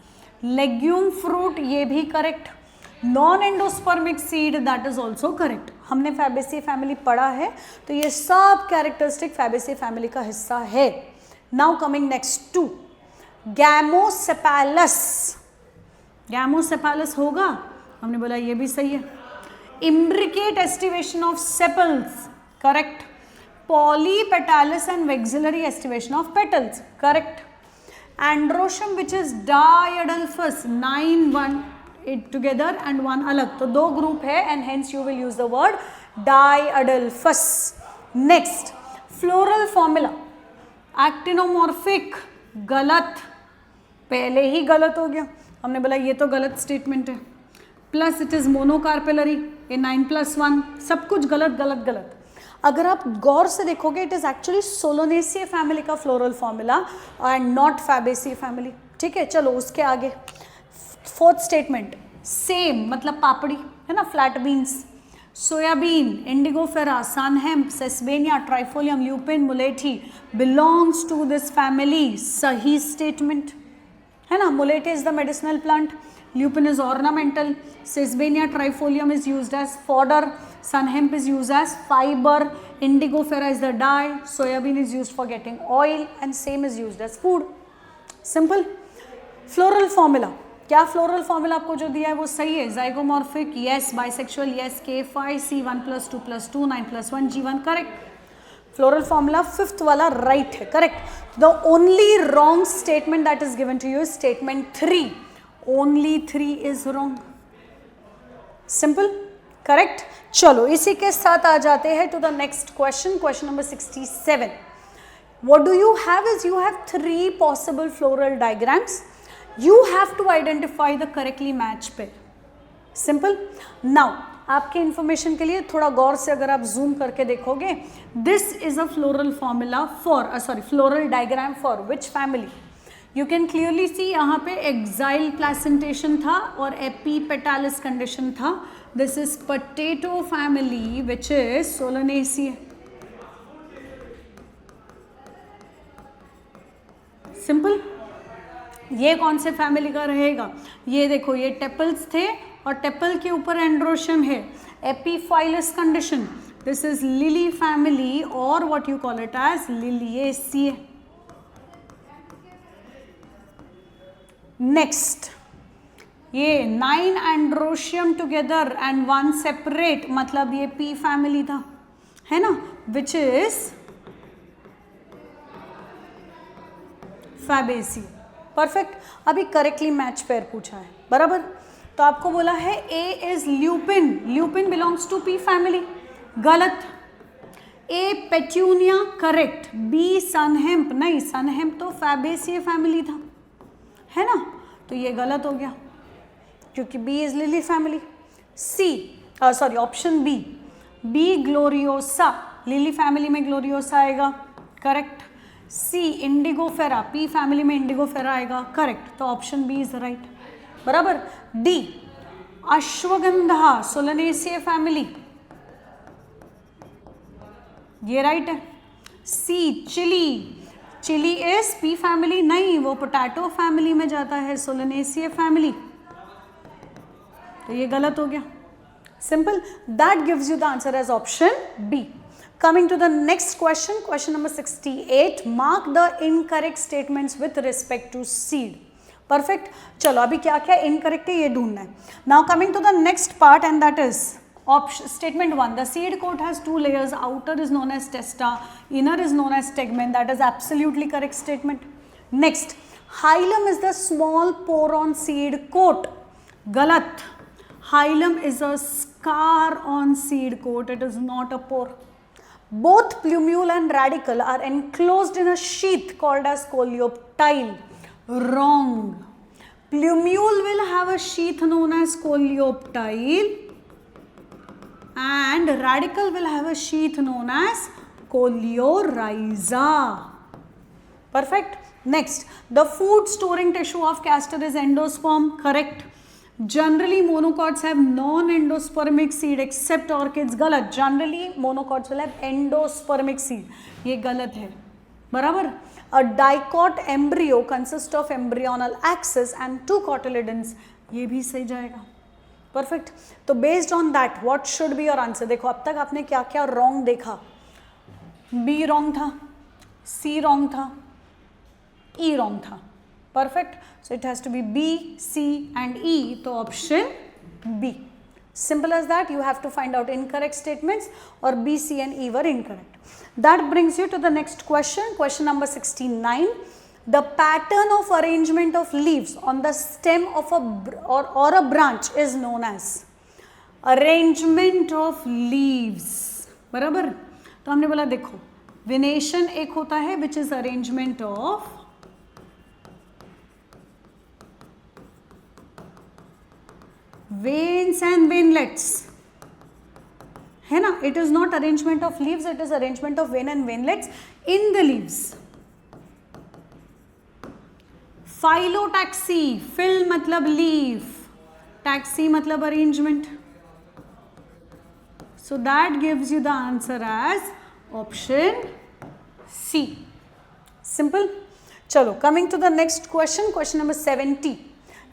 Legume fruit, ये भी correct. Non endospermic seed, that is also correct. हमने फैबेसी फैमिली पढ़ा है, तो ये सब कैरेक्टरिस्टिक फैबेसी फैमिली का हिस्सा है. Now coming next to gamosepalous. Gamosepalous होगा, हमने बोला ये भी सही है. Imbricate aestivation of sepals, correct. Polypetalous and vexillary aestivation of petals, correct. Androecium which is diadelphous, 9 1 8 together and 1 अलग, तो 2 ग्रुप है and hence you will use the word diadelphous. Next, floral formula actinomorphic, गलत. पहले ही गलत हो गया, हमने बोला ये तो गलत स्टेटमेंट है. प्लस इट इज मोनोकार्पेलरी, ये 9+1, सब कुछ गलत गलत गलत. अगर आप गौर से देखोगे इट इज एक्चुअली सोलोनेसिए फैमिली का floral formula and not Fabaceae family. ठीक है, चलो उसके आगे. फोर्थ स्टेटमेंट, सेम मतलब पापड़ी है ना, flat beans. Soybean, indigofera, sunhemp, sesbania, trifolium, lupin, mulethi belongs to this family. सही स्टेटमेंट है ना. Mulethi is the medicinal plant, lupin is ornamental, sesbania trifolium is used as fodder, sunhemp is used as fiber, indigofera is the dye, soybean is used for getting oil and same is used as food. Simple. Floral formula, क्या फ्लोरल फॉर्मूला आपको जो दिया है वो सही है? Zygomorphic yes, bisexual yes, K5 C1 + 2 + 2 9 + 1 G1, correct. Floral formula fifth वाला राइट है, correct. The only wrong statement that is given to you is statement 3. Only 3 is wrong. Simple, correct. चलो इसी के साथ आ जाते हैं to the next question, question number 67. What do you have is you have 3 possible floral diagrams. You have to identify the correctly matched pair. Simple. Now आपके इंफॉर्मेशन के लिए थोड़ा गौर से अगर आप जूम करके देखोगे, this is a floral formula for floral diagram for which family. You can clearly see यहाँ पे एक्साइल प्लेसेंटेशन था और एपीपेटालिस कंडीशन था. This is potato family which is solanaceae. Simple. ये कौन से फैमिली का रहेगा? ये देखो, ये टेपल्स थे और टेपल के ऊपर एंड्रोशम है, epiphyllous condition. This is lily family और what you call it as liliaceae. Next, ये 9 एंड्रोशियम टुगेदर एंड 1 सेपरेट, मतलब ये पी फैमिली था, है ना, विच इज फैबेसी. परफेक्ट. अभी करेक्टली मैच पेयर पूछा है, बराबर. तो आपको बोला है A is lupin, lupin belongs to pea family, गलत। A petunia, correct. B sunhemp, नहीं सनहेम्प तो फैबेसिए फैमिली था, है ना, तो ये गलत हो गया क्योंकि B is lily family. C sorry option B, B gloriosa, lily family में ग्लोरियोसा आएगा, correct. C indigofera, pea family में इंडिगोफेरा आएगा, करेक्ट, तो ऑप्शन बी इज राइट, बराबर। डी अश्वगंधा, सोलनेसिए फैमिली, ये राइट है। C chilli, chilli is pea family, नहीं वो पोटैटो फैमिली में जाता है, सोलनेसिए फैमिली, तो ये गलत हो गया, simple. That gives you the answer as option B. Coming to the next question, question number 68, mark the incorrect statements with respect to seed. Perfect, चलो अभी क्या क्या इनकरेक्ट है ये ढूंढना है। Now coming to the next part and that is statement 1, the seed coat has 2 layers, outer is known as testa, inner is known as tegmen, that is absolutely correct statement. Next, hilum is the small pore on seed coat, galat. Hilum is a scar on seed coat, it is not a pore. Both plumule and radicle are enclosed in a sheath called as coleoptile, wrong. Plumule will have a sheath known as coleoptile and radicle will have a sheath known as coleorhiza. Perfect. Next, the food storing tissue of castor is endosperm, correct. Generally monocots have non-endospermic seed except orchids, galat. Generally monocots will have endospermic seed, ये गलत है, बराबर। A dicot embryo consists of embryonal axis and 2 cotyledons, ये भी सही जाएगा, परफेक्ट। तो based on that what should be your answer. देखो अब तक आपने क्या क्या रॉन्ग देखा, बी रॉन्ग था, सी रॉन्ग था, ई रॉन्ग था, perfect. So it has to be B, C and E, तो option B, simple as that. You have to find out incorrect statements और B, C and E were incorrect. That brings you to the next question, question number 69। The pattern of arrangement of leaves on the stem of or a branch is known as arrangement of leaves, बराबर। तो हमने बोला देखो वेनेशन एक होता है which is arrangement of veins and veinlets, है ना, it is not arrangement of leaves, it is arrangement of vein and veinlets in the leaves. Phyllotaxy, phyll मतलब लीफ, टैक्सी मतलब arrangement, so that gives you the answer as option C, simple. चलो coming to the next question, question number 70।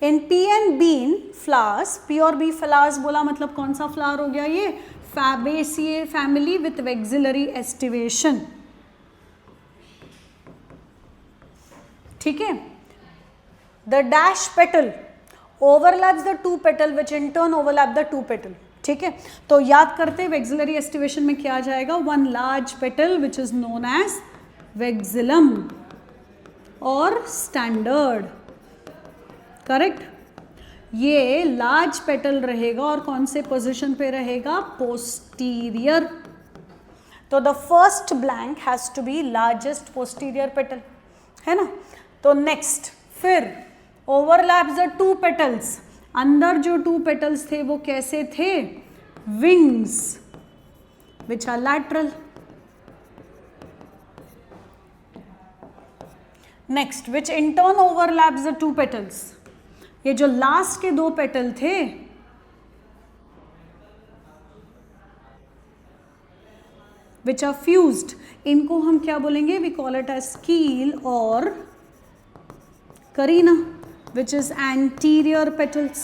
In pea and bean flowers, pea और बी फ्लावर्स बोला मतलब कौन सा फ्लावर हो गया ये, fabaceae family with vexillary aestivation, ठीक है। The dash petal overlaps the 2 petal which in turn overlap the 2 petal, ठीक है। तो याद करते वेक्सिलरी एस्टिवेशन में क्या आ जाएगा, 1 large petal which is known as vexillum और standard, करेक्ट। ये लार्ज पेटल रहेगा और कौन से पोजीशन पे रहेगा, पोस्टीरियर। तो the first blank has to be largest posterior petal, है ना। तो नेक्स्ट फिर ओवरलैप्स द 2 पेटल्स, अंदर जो 2 पेटल्स थे वो कैसे थे, wings which are lateral. Next which in turn overlaps the 2 petals, ये जो लास्ट के 2 पेटल थे विच आर फ्यूज्ड, इनको हम क्या बोलेंगे, we call it as keel और carina which is anterior petals,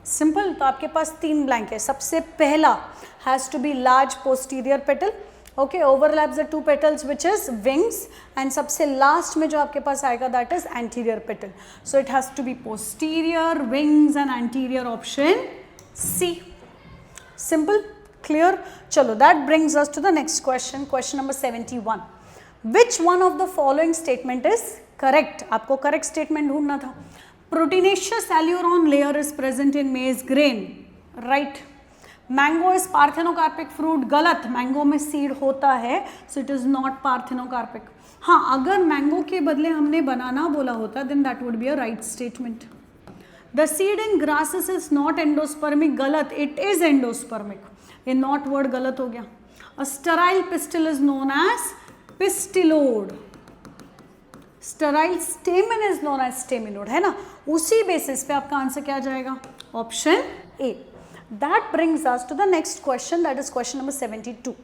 simple. तो आपके पास 3 ब्लैंक है। सबसे पहला has to be large posterior petal, okay, overlaps the 2 petals which is wings, and सबसे लास्ट में जो आपके पास आएगा that is anterior petal. So it has to be posterior, wings and anterior, option C, simple, clear. चलो that brings us to the next question, question number 71। Which one of the following statement is correct, आपको करेक्ट स्टेटमेंट ढूंढना था। Proteinaceous aileron layer is present in maize grain, right? Mango is parthenocarpic fruit, गलत, मैंगो में सीड होता है, so it is not parthenocarpic. हाँ, अगर मैंगो के बदले हमने बनाना बोला होता then that would be a right statement. The seed in grasses is not endospermic, गलत, it is endospermic. ये not word गलत हो गया. A sterile pistil is known as pistilode. Sterile stamen is known as staminode, है ना? उसी बेसिस पे आपका आंसर क्या जाएगा? Option A. That brings us to the next question, that is question number 72.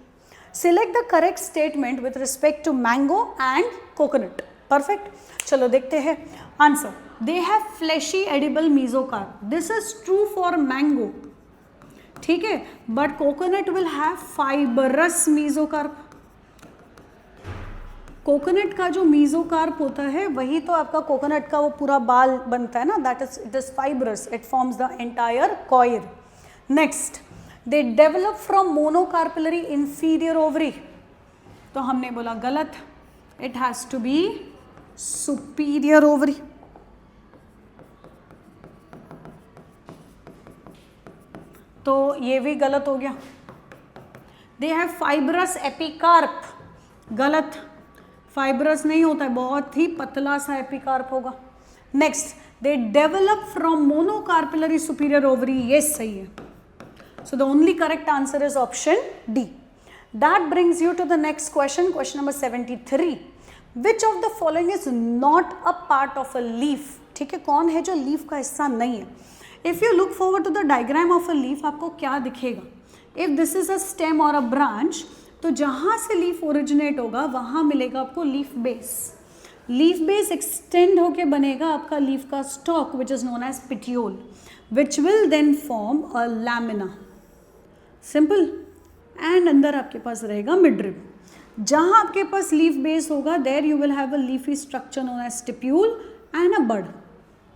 Select the correct statement with respect to mango and coconut. Perfect. चलो देखते हैं answer. They have fleshy edible mesocarp. This is true for mango. ठीक है, but coconut will have fibrous mesocarp. Coconut का जो मीजोकार्प होता है वही तो आपका कोकोनट का वो पूरा बाल बनता है ना, that is it is fibrous, it forms the entire coil. Next, they develop from monocarpellary inferior ovary. तो हमने बोला गलत, it has to be superior ovary. तो ये भी गलत हो गया. दे हैव फाइब्रस एपिकार्प, गलत, फाइब्रस नहीं होता है, बहुत ही पतला सा एपिकार्प होगा. Next, they develop from monocarpellary superior ovary, ये सही है. So the only correct answer is option D. That brings you to the next question, question number 73. Which of the following is not a part of a leaf. ठीक है, कौन है जो लीफ का हिस्सा नहीं है. If you look forward to the diagram of a leaf, आपको क्या दिखेगा. If this is a stem और अ ब्रांच, तो जहाँ से लीफ ओरिजिनेट होगा वहाँ मिलेगा आपको leaf base. Leaf base extend होके बनेगा आपका लीफ का stalk which is known as petiole, which will then form a lamina. Simple. And अंदर आपके पास रहेगा मिडरिब. जहाँ आपके पास लीफ बेस होगा there you will have a leafy structure known as stipule and a bud.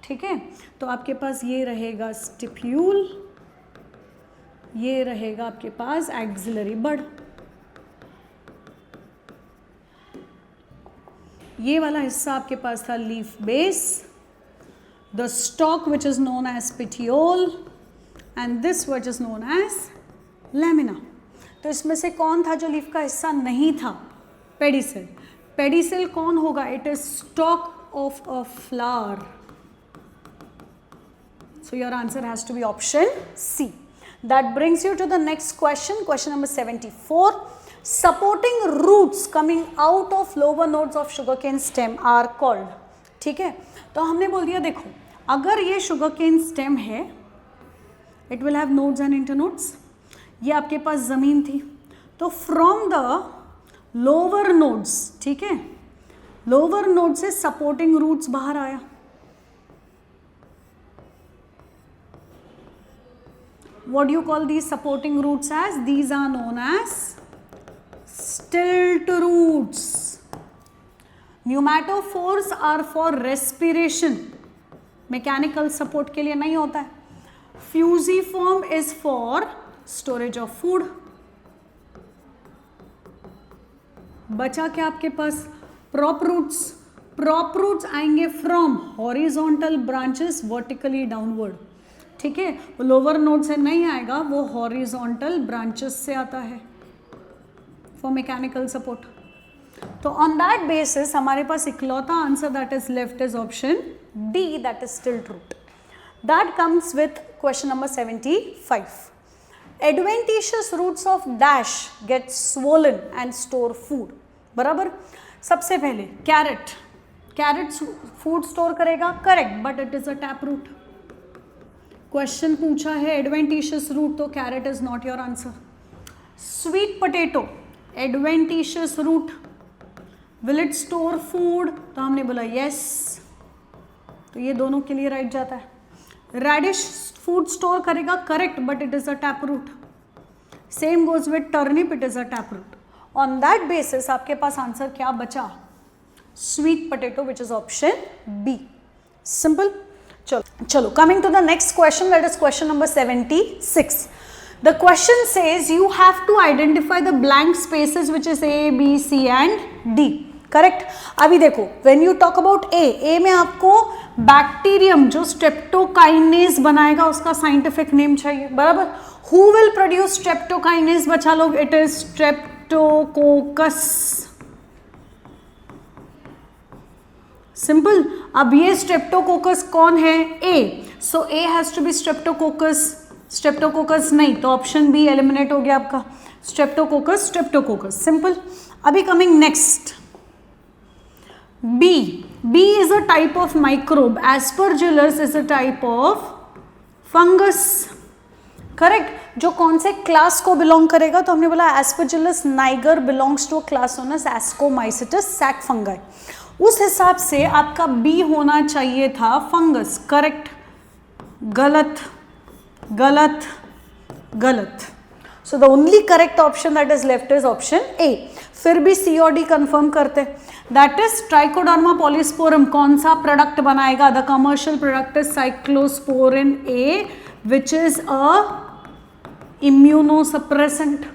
ठीक है, तो आपके पास ये रहेगा स्टिप्यूल, ये रहेगा आपके पास एक्सिलरी बड. ये वाला हिस्सा आपके पास था leaf base, the stalk which is known as petiole and this which is known as lamina. तो इसमें से कौन था जो लीफ का हिस्सा नहीं था. पेडिसेल. पेडिसेल कौन होगा. It is stalk of a flower. So your answer has to be option C. That brings you to the next question, question number 74. Supporting roots coming out of lower nodes of sugarcane stem are called. ठीक है, तो हमने बोल दिया देखो, अगर ये sugarcane stem है, it will have nodes and internodes. ये आपके पास ज़मीन थी, तो from the lower nodes, ठीक है, lower node से supporting roots बाहर आया. What do you call these supporting roots as? These are known as stilt roots. Pneumatophores are for respiration. Mechanical support के लिए नहीं होता है. Fusiform is for storage of food. बचा क्या आपके पास. Prop roots. Prop roots आएंगे from horizontal branches vertically downward. ठीक है, वो लोअर नोड से नहीं आएगा, वो हॉरिजॉन्टल ब्रांचेस से आता है फॉर मैकेनिकल सपोर्ट. तो ऑन दैट बेसिस हमारे पास इकलौता answer that is left is option D, that is stilt root. That comes with question number 75. Adventitious roots of dash get swollen and store food. बराबर. सबसे पहले कैरेट. कैरेट फूड स्टोर करेगा, correct, but it is a tap root. Question पूछा है एडवेंटिशियस रूट, तो carrot is not your answer. Sweet potato adventitious root, will it store food, तो हमने बोला यस, तो ये दोनों के लिए राइट जाता है. रेडिश फूड स्टोर करेगा, correct, but it is a tap root. Same goes with turnip, it is a tap root. On that basis आपके पास आंसर क्या बचा. Sweet potato which is option B. Simple. चलो coming to the next question, that is question number 76. The question says you have to identify the blank spaces which is A B C and D. Correct. अभी देखो, व्हेन यू टॉक अबाउट ए में आपको बैक्टीरियम जो स्ट्रेप्टोकाइनेज बनाएगा उसका साइंटिफिक नेम चाहिए, बराबर। हु विल प्रोड्यूस स्ट्रेप्टोकाइनेज, बच्चा लोग, इट इज स्ट्रेप्टोकोकस। सिंपल। अब ये स्ट्रेप्टोकोकस कौन है? A, so A has to be streptococcus. Streptococcus नहीं तो ऑप्शन बी एलिमिनेट हो गया आपका, स्ट्रेप्टोकोकस, स्ट्रेप्टोकोकस, सिंपल। अभी coming next, B. B is a type of microbe, aspergillus is a type of fungus, correct. जो कौन से क्लास को बिलोंग करेगा? तो हमने बोला aspergillus niger belongs to a class known as ascomycetes sac fungi. उस हिसाब से आपका बी होना चाहिए था फंगस, करेक्ट। गलत, गलत, गलत। So the only correct option that is left is option A. फिर भी सी और डी कंफर्म करते, दैट इज ट्राइकोडर्मा पॉलीस्पोरम कौन सा प्रोडक्ट बनाएगा? The commercial product is cyclosporin A which is a immunosuppressant.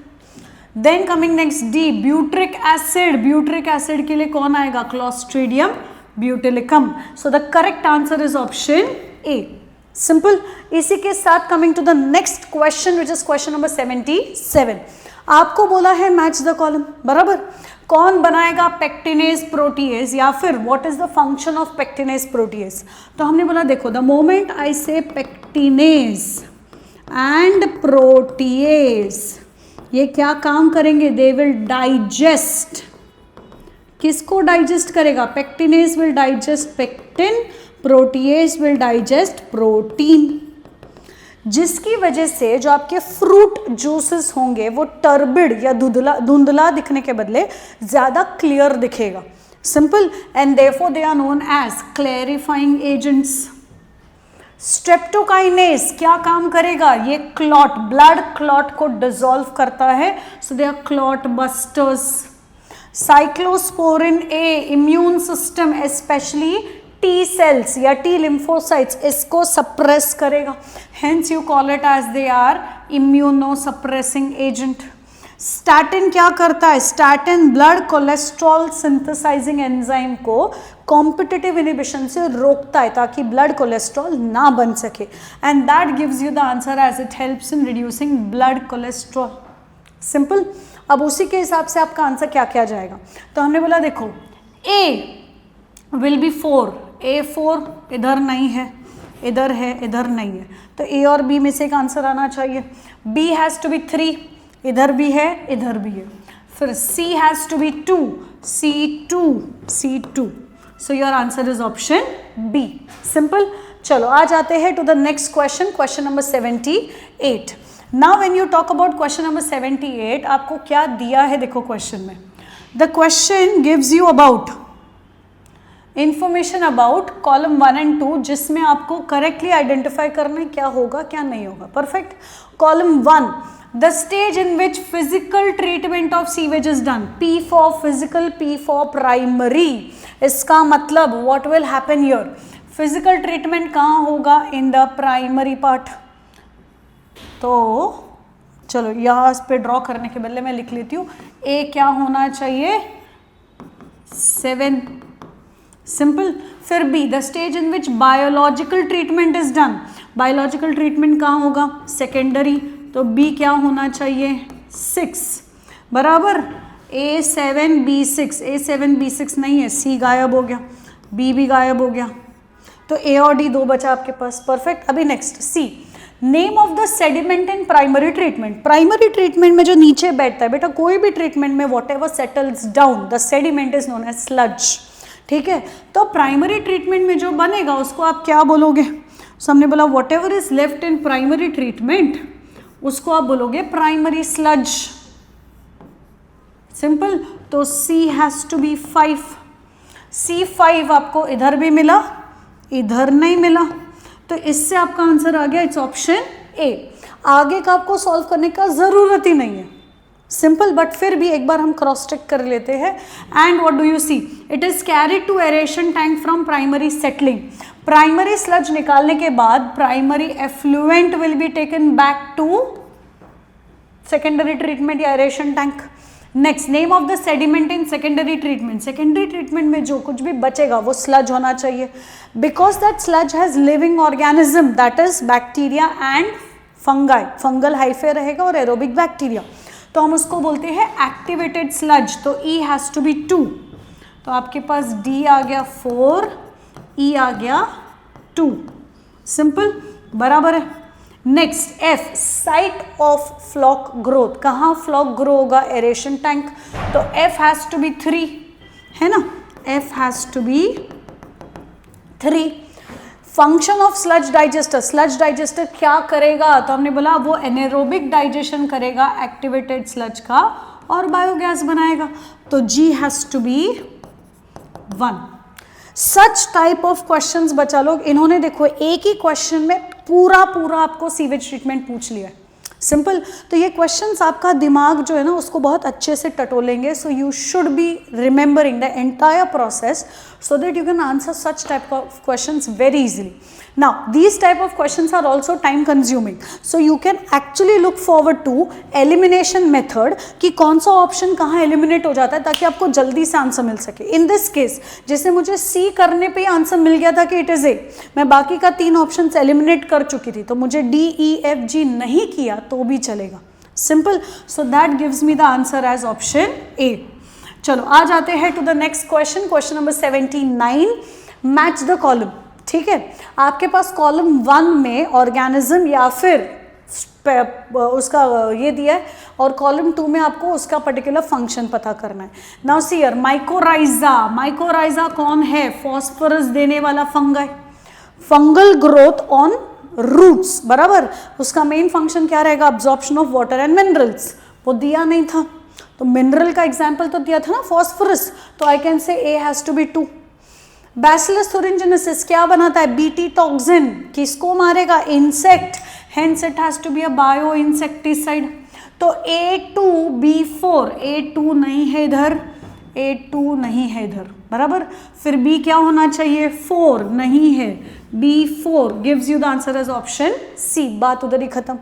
Then coming next D, butyric acid. Butyric acid के लिए कौन आएगा? Clostridium butylicum. So the correct answer is option A, simple. इसी के साथ coming to the next question which is question number 77। आपको बोला है मैच द कॉलम, बराबर। कौन बनाएगा पेक्टिनेज प्रोटीएज, या फिर what is the function of pectinase protease? तो हमने बोला देखो, द मोमेंट आई से पेक्टिनेज एंड प्रोटीएज, ये क्या काम करेंगे? They will digest. किसको डाइजेस्ट करेगा? Pectinase will digest pectin, protease will digest protein, जिसकी वजह से जो आपके फ्रूट जूसेस होंगे वो टर्बिड या धुंधला दिखने के बदले ज्यादा क्लियर दिखेगा, simple. And therefore they are known as clarifying agents. Streptokinase क्या काम करेगा? ये क्लॉट, ब्लड क्लॉट को डिसॉल्व करता है, so they are clot busters. Cyclosporin A immune system specially T cells या टी लिम्फोसाइट्स इसको सप्रेस करेगा, hence you call it as they are immunosuppressing agent. Statin क्या करता है? Statin blood cholesterol synthesizing enzyme को कॉम्पिटिटिव इनिबिशन से रोकता है ताकि ब्लड कोलेस्ट्रॉल ना बन सके, and that gives you the answer as it helps in reducing blood cholesterol, simple. अब उसी के हिसाब से आपका आंसर क्या क्या जाएगा? तो हमने बोला देखो, ए विल बी 4, A4 इधर नहीं है, इधर है, इधर नहीं है, तो ए और बी में से एक आंसर आना चाहिए। बी हैज टू बी 3, इधर भी है, इधर भी है। फिर C has to be 2, C2, C2, so your answer is option B, simple. चलो आ जाते हैं to the next question, question number 78। Now when you talk about question number 78, आपको क्या दिया है? देखो क्वेश्चन में, the question gives you about information about column 1 and 2, जिसमें आपको करेक्टली आइडेंटिफाई करना है क्या होगा क्या नहीं होगा, perfect. Column 1, the stage in which physical treatment of sewage is done, P for physical, P for primary. इसका मतलब what will happen here? Physical treatment कहाँ होगा? In the primary part. तो चलो यहाँ पे ड्रॉ करने के बदले मैं लिख लेती हूँ, ए क्या होना चाहिए? 7, सिंपल। फिर B, the stage in which biological treatment is done, biological treatment कहाँ होगा? सेकेंडरी, तो बी क्या होना चाहिए? 6, बराबर। A7 B6, A7 B6 नहीं है, सी गायब हो गया, बी भी गायब हो गया, तो ए और डी 2 बचा आपके पास, परफेक्ट। अभी next C, name of the sediment in primary treatment. Primary treatment में जो नीचे बैठता है बेटा, कोई भी ट्रीटमेंट में whatever settles down, the sediment is known as sludge, ठीक है। तो प्राइमरी ट्रीटमेंट में जो बनेगा उसको आप क्या बोलोगे? सो हमने बोला whatever is left in primary treatment, उसको आप बोलोगे प्राइमरी स्लज, सिंपल। तो C has to be 5, C5 आपको इधर भी मिला, इधर नहीं मिला, तो इससे आपका आंसर आ गया, इट्स ऑप्शन ए। आगे का आपको सॉल्व करने का जरूरत ही नहीं है, सिंपल। बट फिर भी एक बार हम क्रॉस चेक कर लेते हैं। And what do you see? It is carried to aeration tank from primary settling. Primary sludge निकालने के बाद primary effluent will be taken back to secondary treatment या aeration tank. Next, name of the sediment in secondary treatment. Secondary treatment में जो कुछ भी बचेगा वो स्लज होना चाहिए, because that sludge has living organism, that is bacteria and fungi, fungal hyphae रहेगा और एरोबिक बैक्टीरिया, तो हम उसको बोलते हैं एक्टिवेटेड स्लज। तो E हैज टू बी 2, तो आपके पास D आ गया 4, E आ गया 2, सिंपल, बराबर है। Next F, site of floc growth, कहाँ फ्लॉक ग्रो होगा, एरेशन टैंक, तो F हैज टू बी 3, है ना, F has to be 3। Function of sludge digester, sludge digester क्या करेगा, तो हमने बोला वो एनेरोबिक डाइजेशन करेगा एक्टिवेटेड स्लज का और बायोगैस बनाएगा, तो G has to be 1। Such type of questions बचा लोग, इन्होंने देखो एक ही क्वेश्चन में पूरा आपको सीवेज ट्रीटमेंट पूछ लिया है, सिंपल। तो ये क्वेश्चंस आपका दिमाग जो है ना उसको बहुत अच्छे से टटोलेंगे, so you should be remembering the entire process so that you can answer such type of questions very easily. Now these type of questions are also time consuming, so you can actually look forward to elimination method कि कौन सा ऑप्शन कहाँ एलिमिनेट हो जाता है ताकि आपको जल्दी से आंसर मिल सके। इन दिस केस जैसे मुझे C करने पे ही आंसर मिल गया था कि इट इज A, मैं बाकी का 3 ऑप्शन एलिमिनेट कर चुकी थी, तो मुझे D, E, F, G नहीं किया तो भी चलेगा, simple. So that gives me the answer as option A। चलो आ जाते हैं to the next question, question number 79, match the column. ठीक है, आपके पास कॉलम 1 में ऑर्गेनिज्म या फिर उसका ये दिया है और कॉलम 2 में आपको उसका पर्टिकुलर फंक्शन पता करना है। Now see here, mycorrhiza, mycorrhiza कौन है, फॉस्फोरस देने वाला fungi, fungal growth on roots, बराबर। उसका मेन फंक्शन क्या रहेगा, absorption of water and minerals, वो दिया नहीं था, तो मिनरल का एग्जाम्पल तो दिया था ना फॉस्फोरस, तो I can say A has to be 2। Bacillus thuringiensis क्या बनाता है, बीटी टॉक्सिन, किसको मारेगा, insect, hence it has to be a bio insecticide. तो A2B4, A2 नहीं है इधर, A2 नहीं है इधर, बराबर। फिर B क्या होना चाहिए, 4 नहीं है, B4 gives you the answer as option C। बात उधर ही खत्म।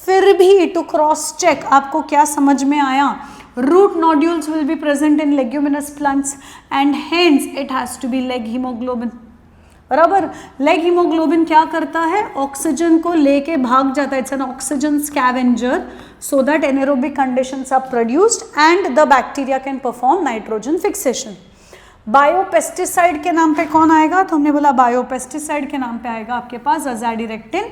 फिर भी टू क्रॉस चेक आपको क्या समझ में आया, root nodules will be present in leguminous plants and hence it has to be leg hemoglobin, बराबर। लेग हीमोग्लोबिन क्या करता है, ऑक्सीजन को लेके भाग जाता है, it's an oxygen scavenger, so that anaerobic conditions are produced and the bacteria can perform nitrogen fixation. Biopesticide के नाम पे कौन आएगा, तो हमने बोला बायोपेस्टिसाइड के नाम पे आएगा आपके पास अजाडिरेक्टिन,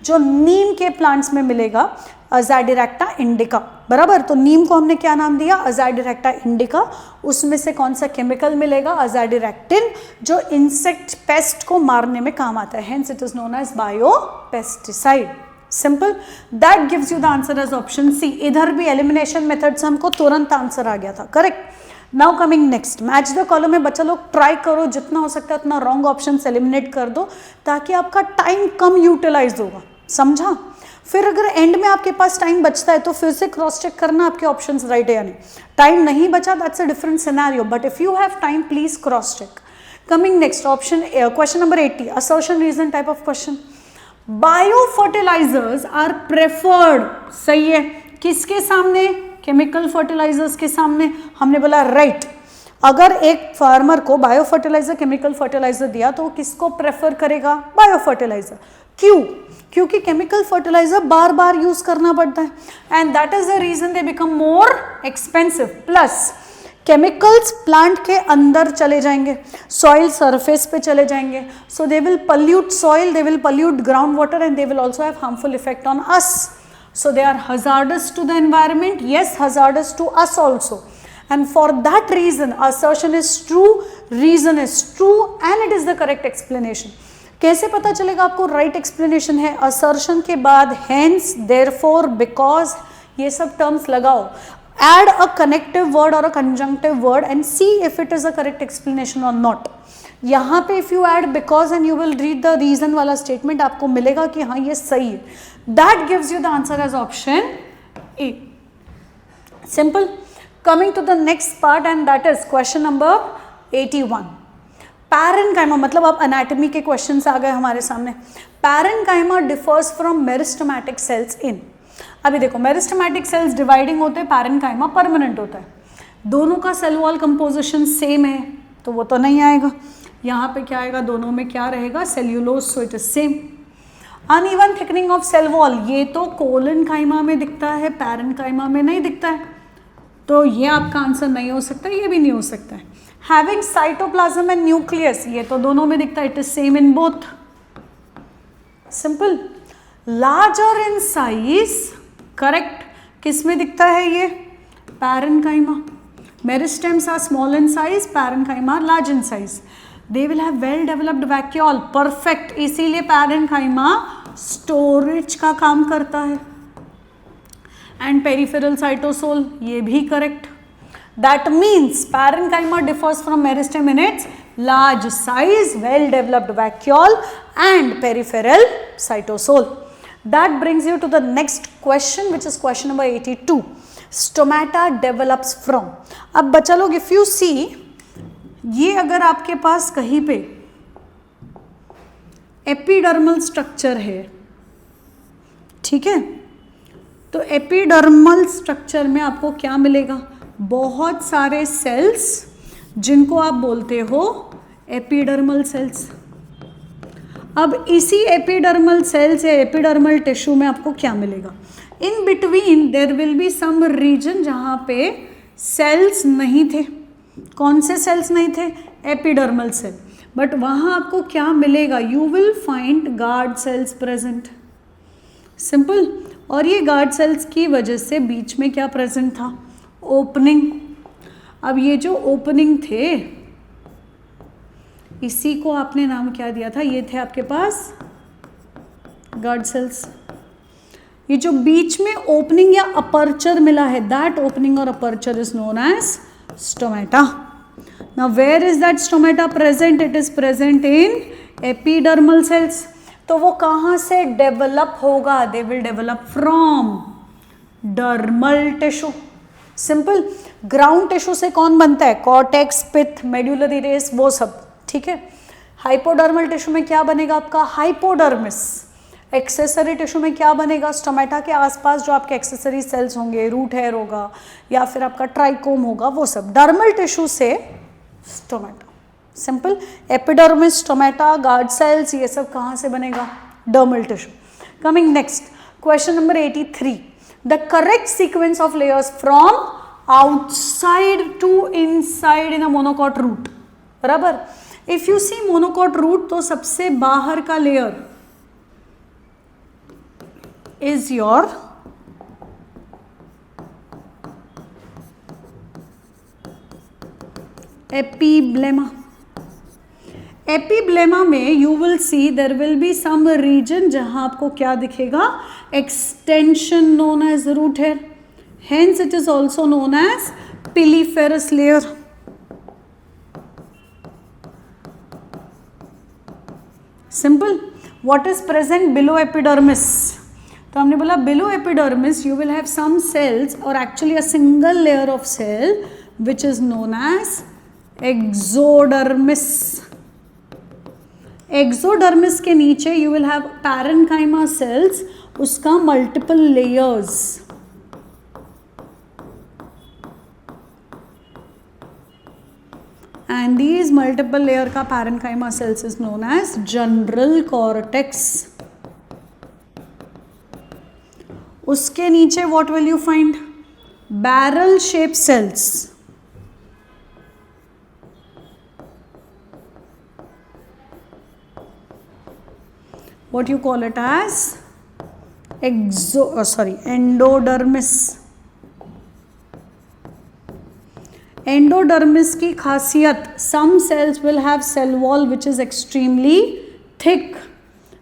जो नीम के प्लांट्स में मिलेगा, अजाडिरेक्टा इंडिका, बराबर। तो नीम को हमने क्या नाम दिया, अजाडिरेक्टा इंडिका, उसमें से कौन सा केमिकल मिलेगा, अजाडिरेक्टिन, जो इंसेक्ट पेस्ट को मारने में काम आता है, hence it is known as biopesticide, simple. That gives you the answer as option C। इधर भी एलिमिनेशन मेथड से हमको तुरंत आंसर आ गया था, correct. Now coming next, match the column में बच्चा लोग ट्राई करो जितना हो सकता है उतना रॉन्ग ऑप्शन एलिमिनेट कर दो ताकि आपका टाइम कम यूटिलाइज होगा, समझा। फिर अगर एंड में आपके पास टाइम बचता है तो फिर से क्रॉस चेक करना आपके ऑप्शंस राइट है या नहीं। टाइम नहीं बचा that's a different scenario, but if you have time please cross check. Coming next option, question number 80, assertion reason type of question. Bio fertilizers are preferred, सही है, किसके सामने, केमिकल फर्टिलाइजर्स के सामने। हमने बोला राइट, अगर एक फार्मर को बायो फर्टिलाइजर केमिकल फर्टिलाइजर दिया तो वो किसको प्रेफर करेगा, बायो फर्टिलाइजर। क्यों, क्योंकि केमिकल फर्टिलाइजर बार बार यूज करना पड़ता है and that is the reason they become more expensive, plus chemicals plant के अंदर चले जाएंगे, सॉइल सरफेस पे चले जाएंगे, so they will pollute soil, they will pollute ground water and they will also have harmful effect on us, so they are hazardous to the environment, yes, hazardous to us also, and for that reason assertion is true, reason is true and it is the correct explanation। कैसे पता चलेगा आपको राइट एक्सप्लेनेशन है, असर्शन के बाद hence, therefore, because, ये सब टर्म्स लगाओ, add a connective word or a conjunctive word and see if it is a correct explanation or not। यहाँ पे if you add because and you will read the reason वाला statement आपको मिलेगा कि हाँ ये सही है, that gives you the answer as option A, simple। Coming to the next part and that is question number 81, parenchyma, मतलब अब एनाटॉमी के क्वेश्चंस आ गए हमारे सामने। Parenchyma differs from meristematic cells in, अभी देखो मेरिस्टेमेटिक सेल्स डिवाइडिंग होते हैं, पैरेन्काइमा परमानेंट होता है, दोनों का सेल वॉल कंपोजिशन सेम है तो वो तो नहीं आएगा। यहाँ पे क्या आएगा, दोनों में क्या रहेगा, cellulose, so it is same. Uneven thickening of cell wall, ये तो कोलेनकाइमा में दिखता है, पैरेन्काइमा में नहीं दिखता है, तो ये आपका आंसर नहीं हो सकता, ये भी नहीं हो सकता है। हैविंग साइटोप्लाज्म एंड न्यूक्लियस, ये तो दोनों में दिखता है, it is same in both, simple. Larger in size, correct, किस में दिखता है ये, parenchyma. Meristems are small in size, parenchyma are large in size. They will have well developed vacuole, perfect, इसीलिए पैरेन्काइमा स्टोरेज का काम करता है। एंड पेरिफेरल साइटोसोल, ये भी correct. That means parenchyma differs from meristem in its large size, well developed vacuole and peripheral cytosol. That brings you to the next question, which is question number 82. Stomata develops from. अब बच्चा लोग if you see, ये अगर आपके पास कहीं पे एपिडर्मल स्ट्रक्चर है, ठीक है, तो एपिडर्मल स्ट्रक्चर में आपको क्या मिलेगा, बहुत सारे सेल्स जिनको आप बोलते हो एपिडर्मल सेल्स। अब इसी एपिडर्मल सेल्स या एपिडर्मल टिश्यू में आपको क्या मिलेगा, in between there will be some region जहाँ पे सेल्स नहीं थे। कौन से सेल्स नहीं थे, एपिडर्मल सेल, बट वहाँ आपको क्या मिलेगा, you will find guard cells present, simple. और ये गार्ड सेल्स की वजह से बीच में क्या प्रेजेंट था, ओपनिंग। अब ये जो ओपनिंग थे, इसी को आपने नाम क्या दिया था, ये थे आपके पास गार्ड सेल्स। ये जो बीच में ओपनिंग या अपर्चर मिला है, दैट ओपनिंग और aperture is known as stomata. Now where is that stomata present, it is present in epidermal cells. तो वो कहाँ से डेवलप होगा, they will develop from dermal tissue, simple. Ground tissue से कौन बनता है, कॉर्टेक्स, पिथ, मेड्यूलरी रेस, वो सब, ठीक है। हाइपोडर्मल टिश्यू में क्या बनेगा आपका, हाइपोडर्मिस। एक्सेसरी टिश्यू में क्या बनेगा, स्टोमेटा के आसपास जो आपके एक्सेसरी सेल्स होंगे, रूट हेयर होगा या फिर आपका ट्राइकोम होगा, वो सब। डर्मल टिश्यू से stomata, simple. Epidermis, stomata, guard cells, ये सब कहाँ से बनेगा, dermal tissue. Coming next, question number 83, the correct sequence of layers from outside to inside in a monocot root, बराबर। If you see monocot root, तो सबसे बाहर का layer is your epiblema. Epiblema में you will C there will be some region जहां आपको क्या दिखेगा, extension known as root hair, hence it is also known as piliferous layer. Simple. What is present below epidermis? तो हमने बोला below epidermis you will have some cells or actually a single layer of cell which is known as exodermis. Exodermis के नीचे you will have parenchyma cells, उसका multiple layers. And these multiple layer का parenchyma cells is known as general cortex. उसके नीचे what will you find, barrel shaped cells. What you call it as endodermis. Endodermis की खासियत, some cells will have cell wall which is extremely thick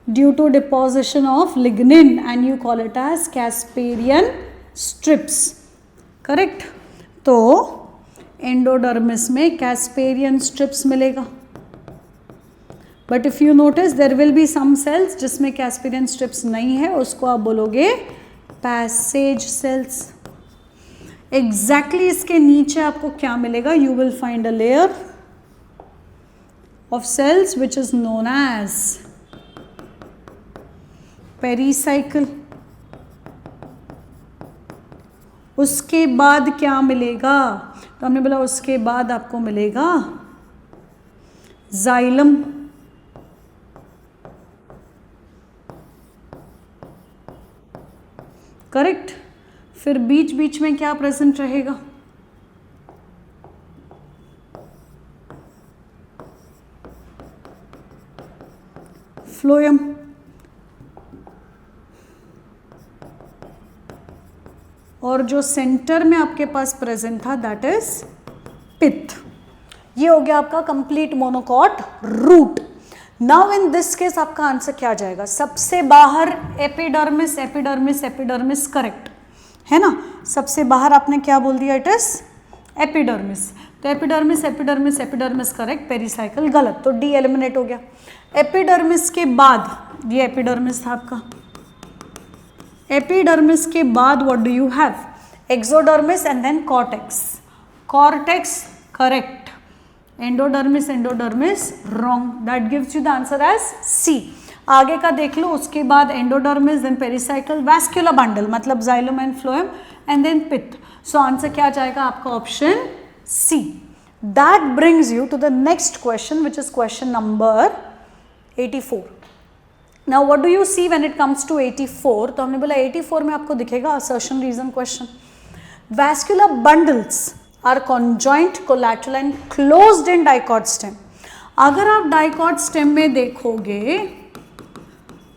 due to deposition of lignin and you call it as Casparian strips, correct। तो एंडोडर्मिस में Casparian strips मिलेगा, but if you notice there will be some cells जिसमें Casparian strips नहीं है, उसको आप बोलोगे पैसेज सेल्स। एग्जैक्टली इसके नीचे आपको क्या मिलेगा, you will find a layer of cells which is known as pericycle. उसके बाद क्या मिलेगा? तो हमने बोला उसके बाद आपको मिलेगा जाइलम, करेक्ट। फिर बीच बीच में क्या प्रेजेंट रहेगा? फ्लोएम। और जो सेंटर में आपके पास प्रेजेंट था दैट इज पित्त। ये हो गया आपका complete monocot root. Now in this case आपका आंसर क्या आ जाएगा? सबसे बाहर एपिडर्मिस, एपिडर्मिस, एपिडर्मिस, करेक्ट है ना। सबसे बाहर आपने क्या बोल दिया? It is epidermis. तो epidermis, epidermis, epidermis, correct. Pericycle गलत, तो डी एलिमिनेट हो गया। एपिडर्मिस के बाद ये एपिडर्मिस था आपका। एपिडर्मिस के बाद what do you have? Exodermis and then cortex. Cortex correct, endodermis, endodermis wrong, that gives you the answer as C. आगे का देख लो, उसके बाद endodermis, then pericycle, vascular bundle मतलब xylem and phloem and then pith. So answer क्या जाएगा आपका? Option C. That brings you to the next question which is question number 84. Now what do you see when it comes to 84? तो हमने बोला 84 में आपको दिखेगा assertion reason question. Vascular bundles are conjoint, collateral and closed in dicot stem. अगर आप dicot stem में देखोगे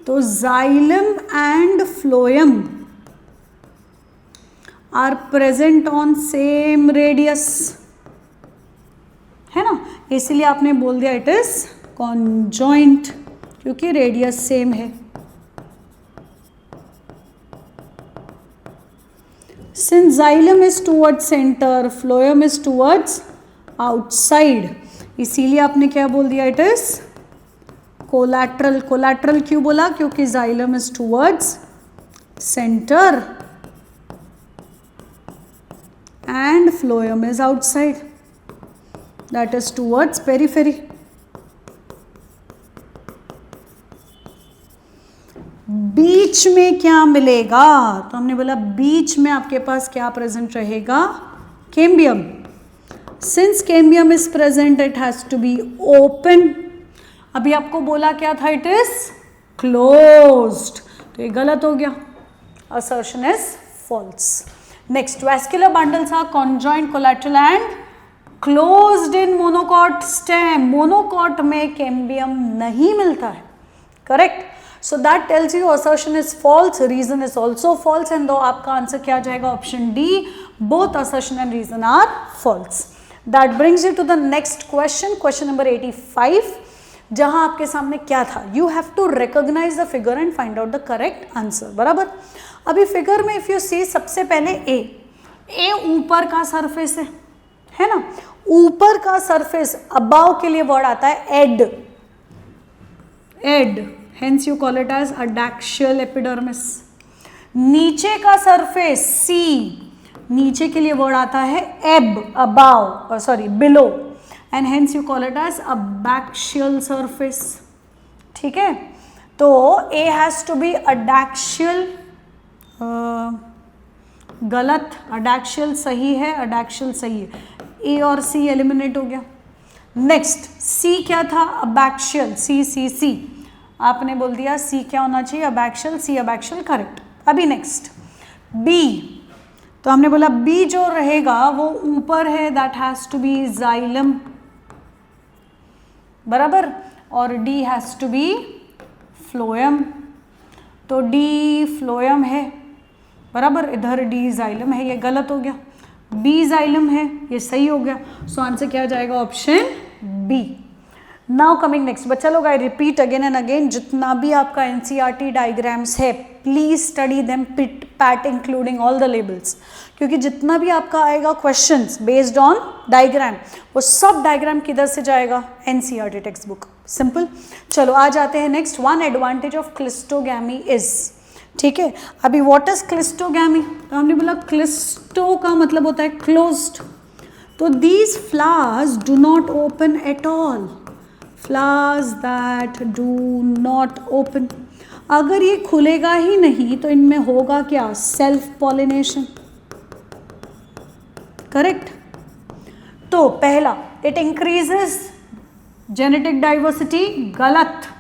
तो xylem and phloem are present on same radius, है ना, इसलिए आपने बोल दिया it is conjoint क्योंकि रेडियस सेम है। Since xylem is towards center, phloem is towards outside, इसीलिए आपने क्या बोल दिया? It is collateral. कोलैटरल क्यों बोला? क्योंकि xylem is towards center and phloem is outside, that is towards periphery. बीच में क्या मिलेगा? तो हमने बोला बीच में आपके पास क्या प्रेजेंट रहेगा? Cambium. Since cambium is present it has to be open. अभी आपको बोला क्या था? इट इज क्लोज्ड, तो ये गलत हो गया, assertion is false. Next, vascular bundles are conjoint, collateral and closed in monocot stem. Monocot में कैम्बियम नहीं मिलता है, correct. So that tells you assertion is false, reason is also false, and though आपका आंसर क्या जाएगा? Option D, both assertion and reason are false. That brings you to the next question, question number 85, जहां आपके सामने क्या था? You have to recognize the figure and find out the correct answer, बराबर। अभी फिगर में if you see, सबसे पहले A ऊपर का सरफेस है ना, ऊपर का सरफेस, अबाव के लिए वर्ड आता है एड, एड, hence you call it as adaxial epidermis. नीचे का सरफेस C, नीचे के लिए वर्ड आता है एब, above, sorry below, and hence you call it as abaxial surface. ठीक है, तो A has to be adaxial, गलत, adaxial सही है, adaxial सही है, A और C एलिमिनेट हो गया। नेक्स्ट C क्या था? abaxial, C, आपने बोल दिया C क्या होना चाहिए? अबैक्शियल, C अबैक्शियल, करेक्ट। अभी नेक्स्ट B, तो हमने बोला B जो रहेगा वो ऊपर है, that has to be xylem, बराबर, और D has to be phloem, तो D फ्लोएम है, बराबर, इधर D जाइलम है, ये गलत हो गया। B जाइलम है, ये सही हो गया। सो आंसर क्या जाएगा? Option B। Now coming next, बच्चा लोग, I repeat again and again, जितना भी आपका एनसीईआरटी डायग्राम्स है please study them PAT including all the labels, क्योंकि जितना भी आपका आएगा क्वेश्चंस बेस्ड ऑन डायग्राम, वो सब डायग्राम किधर से जाएगा? NCERT text book, simple. चलो आ जाते हैं next. One advantage of cleistogamy is, ठीक है, अभी व्हाट इज क्लिस्टोगैमी? तो हमने बोला क्लिस्टो का मतलब होता है क्लोज्ड, तो these flowers do not open at all, flowers that do not open. अगर ये खुलेगा ही नहीं तो इनमें होगा क्या? Self pollination, correct. तो पहला, इट इंक्रीजेस जेनेटिक डाइवर्सिटी, गलत।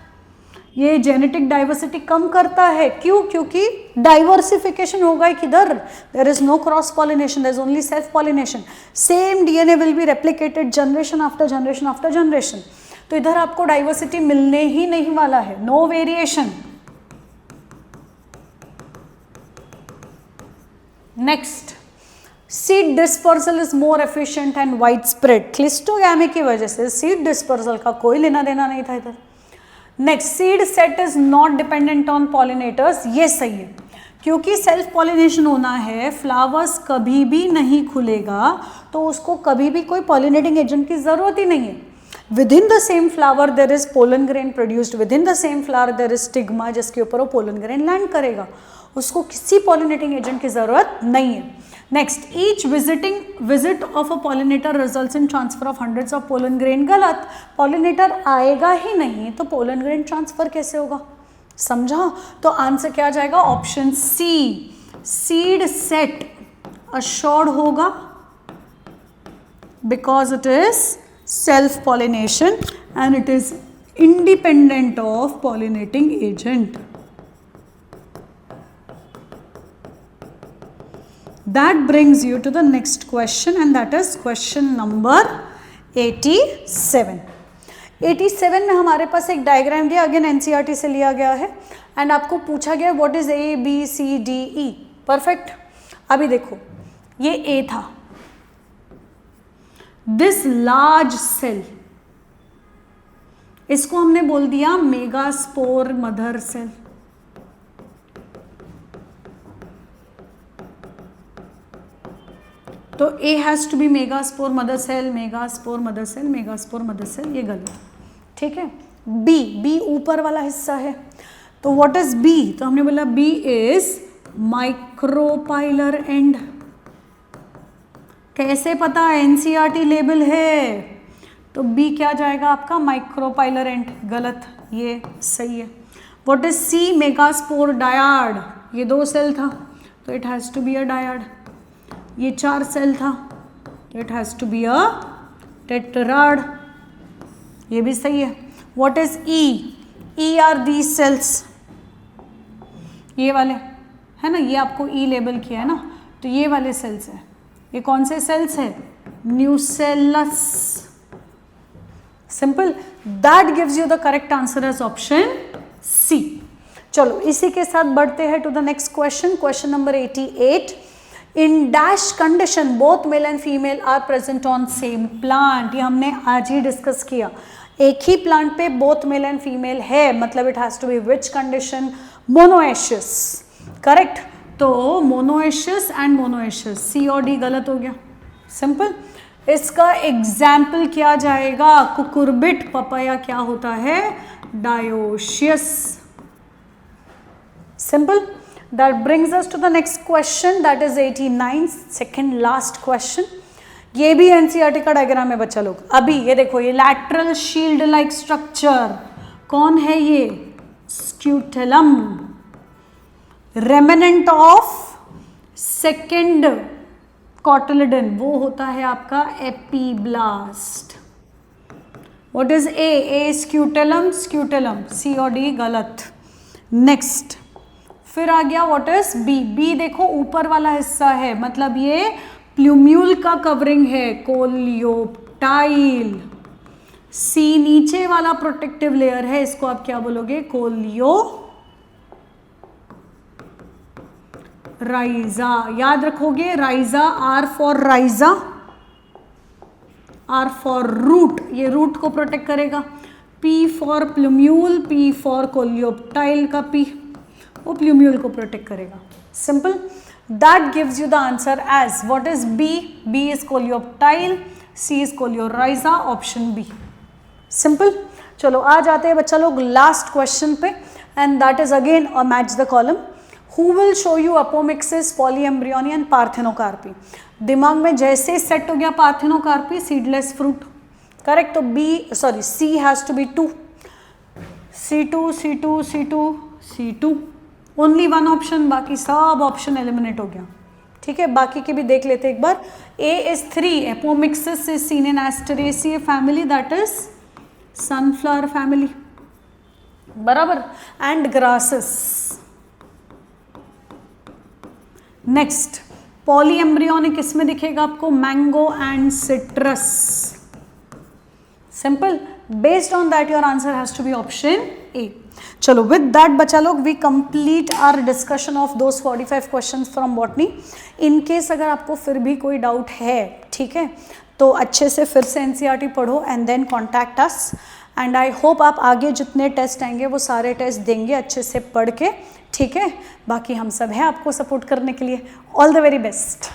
ये जेनेटिक डाइवर्सिटी कम करता है, क्यों? क्योंकि डाइवर्सिफिकेशन होगा किधर, there is no cross pollination, there is only self pollination. Same DNA will be replicated generation after generation after generation. तो इधर आपको डाइवर्सिटी मिलने ही नहीं वाला है, no variation. Next, seed dispersal is more efficient and wide spread. Cleistogamy की वजह से सीड डिस्पर्सल का कोई लेना देना नहीं था इधर। Next, seed set is not dependent on pollinators, ये सही है, क्योंकि सेल्फ पॉलिनेशन होना है, फ्लावर्स कभी भी नहीं खुलेगा तो उसको कभी भी कोई पॉलिनेटिंग एजेंट की जरूरत ही नहीं है। With in the same flower there is pollen grain produced, with in the same flower there is stigma जिसके ऊपर वो पोलन ग्रेन लैंड करेगा, उसको किसी पॉलिनेटिंग एजेंट की जरूरत नहीं है। Next, each visit of a pollinator results in transfer of hundreds of pollen grain, गलत। पॉलिनेटर आएगा ही नहीं तो पोलन ग्रेन ट्रांसफर कैसे होगा, समझा? तो आंसर क्या आ जाएगा, option C, seed set assured होगा because it is self pollination and it is independent of pollinating agent. That brings you to the next question and that is question number 87. 87 में हमारे पास एक डायग्राम दिया, अगेन एनसीईआरटी से लिया गया है एंड आपको पूछा गया what is A B C D E. Perfect. अभी देखो, ये ए था, दिस लार्ज सेल, इसको हमने बोल दिया मेगास्पोर मदर सेल। तो A has to be megaspore mother cell, megaspore mother cell, megaspore mother cell, ये गलत, ठीक है। B ऊपर वाला हिस्सा है, तो व्हाट इज B? तो हमने बोला B इज माइक्रोपाइलर एंड। कैसे पता? एनसीईआरटी लेबल है, तो B क्या जाएगा आपका, माइक्रोपाइलर एंड, गलत, ये सही है। What is C? Megaspore dyad, ये 2 सेल था तो it has to be a dyad. ये 4 सेल था तो it has to be a tetrad, ये भी सही है। What is E? E are these cells, ये वाले है ना, ये आपको ई लेबल किया है ना, तो ये वाले सेल्स है। ये कौन से सेल्स है? Nucellus. Simple, that gives you the correct answer as option C. चलो इसी के साथ बढ़ते हैं to the next question, question number 88। In dash condition both male and female are present on same plant, ये हमने आज ही डिस्कस किया। एक ही प्लांट पे बोथ मेल एंड फीमेल है, मतलब it has to be which condition? Monoecious, correct. तो मोनोएशियस एंड मोनोएशियस, सी और डी गलत हो गया। सिंपल, इसका एग्जाम्पल क्या जाएगा? कुकुरबिट पपाया क्या होता है? Dioecious. Simple. That brings us to the next question, that is 89, second last question. ये भी एनसीईआरटी का डायग्राम है बच्चा लोग। अभी ये देखो, ये लैटरल शील्ड लाइक स्ट्रक्चर कौन है? ये scutellum, remnant of second cotyledon, वो होता है आपका epiblast. What is A? A scutellum, scutellum, C और डी गलत। नेक्स्ट, फिर आ गया व्हाट इज बी? बी देखो ऊपर वाला हिस्सा है, मतलब ये प्लूम्यूल का कवरिंग है, कोलियोप्टाइल। सी नीचे वाला प्रोटेक्टिव लेयर है, इसको आप क्या बोलोगे? कोलियो राइजा। याद रखोगे, rhiza, R for rhiza, R for root, ये रूट को प्रोटेक्ट करेगा। P for plumule, P for coleoptile का पी, वो प्लूम्यूल को प्रोटेक्ट करेगा। Simple, that gives you the answer as what is B? B is coleoptile, C is coleorhiza, option B. Simple. चलो आ जाते हैं बच्चा लोग लास्ट क्वेश्चन पे and that is again a match the column. Who will show you apomixis, polyembryony and parthenocarpy? दिमाग में जैसे सेट हो गया पार्थेनोकार्पी, सीडलेस फ्रूट, करेक्ट। तो B sorry C has to be 2, C2 C2 C2 C2, only 1 option, बाकी सब ऑप्शन एलिमिनेट हो गया, ठीक है, बाकी के भी देख लेते एक बार. A is 3. Apomixis is seen in Asteraceae family, that is sunflower family. बराबर. And grasses. नेक्स्ट पॉलीएम्ब्रियोनिक इसमें दिखेगा आपको mango and citrus. Simple. Based on that your answer has to be option A. चलो विद दैट बच्चा लोग we complete our discussion of those 45 questions from botany. In case अगर आपको फिर भी कोई डाउट है, ठीक है, तो अच्छे से फिर से एनसीईआरटी पढ़ो and then contact us. And I hope आप आगे जितने टेस्ट आएंगे वो सारे टेस्ट देंगे अच्छे से पढ़ के, ठीक है. बाकी हम सब हैं आपको सपोर्ट करने के लिए. All the very best.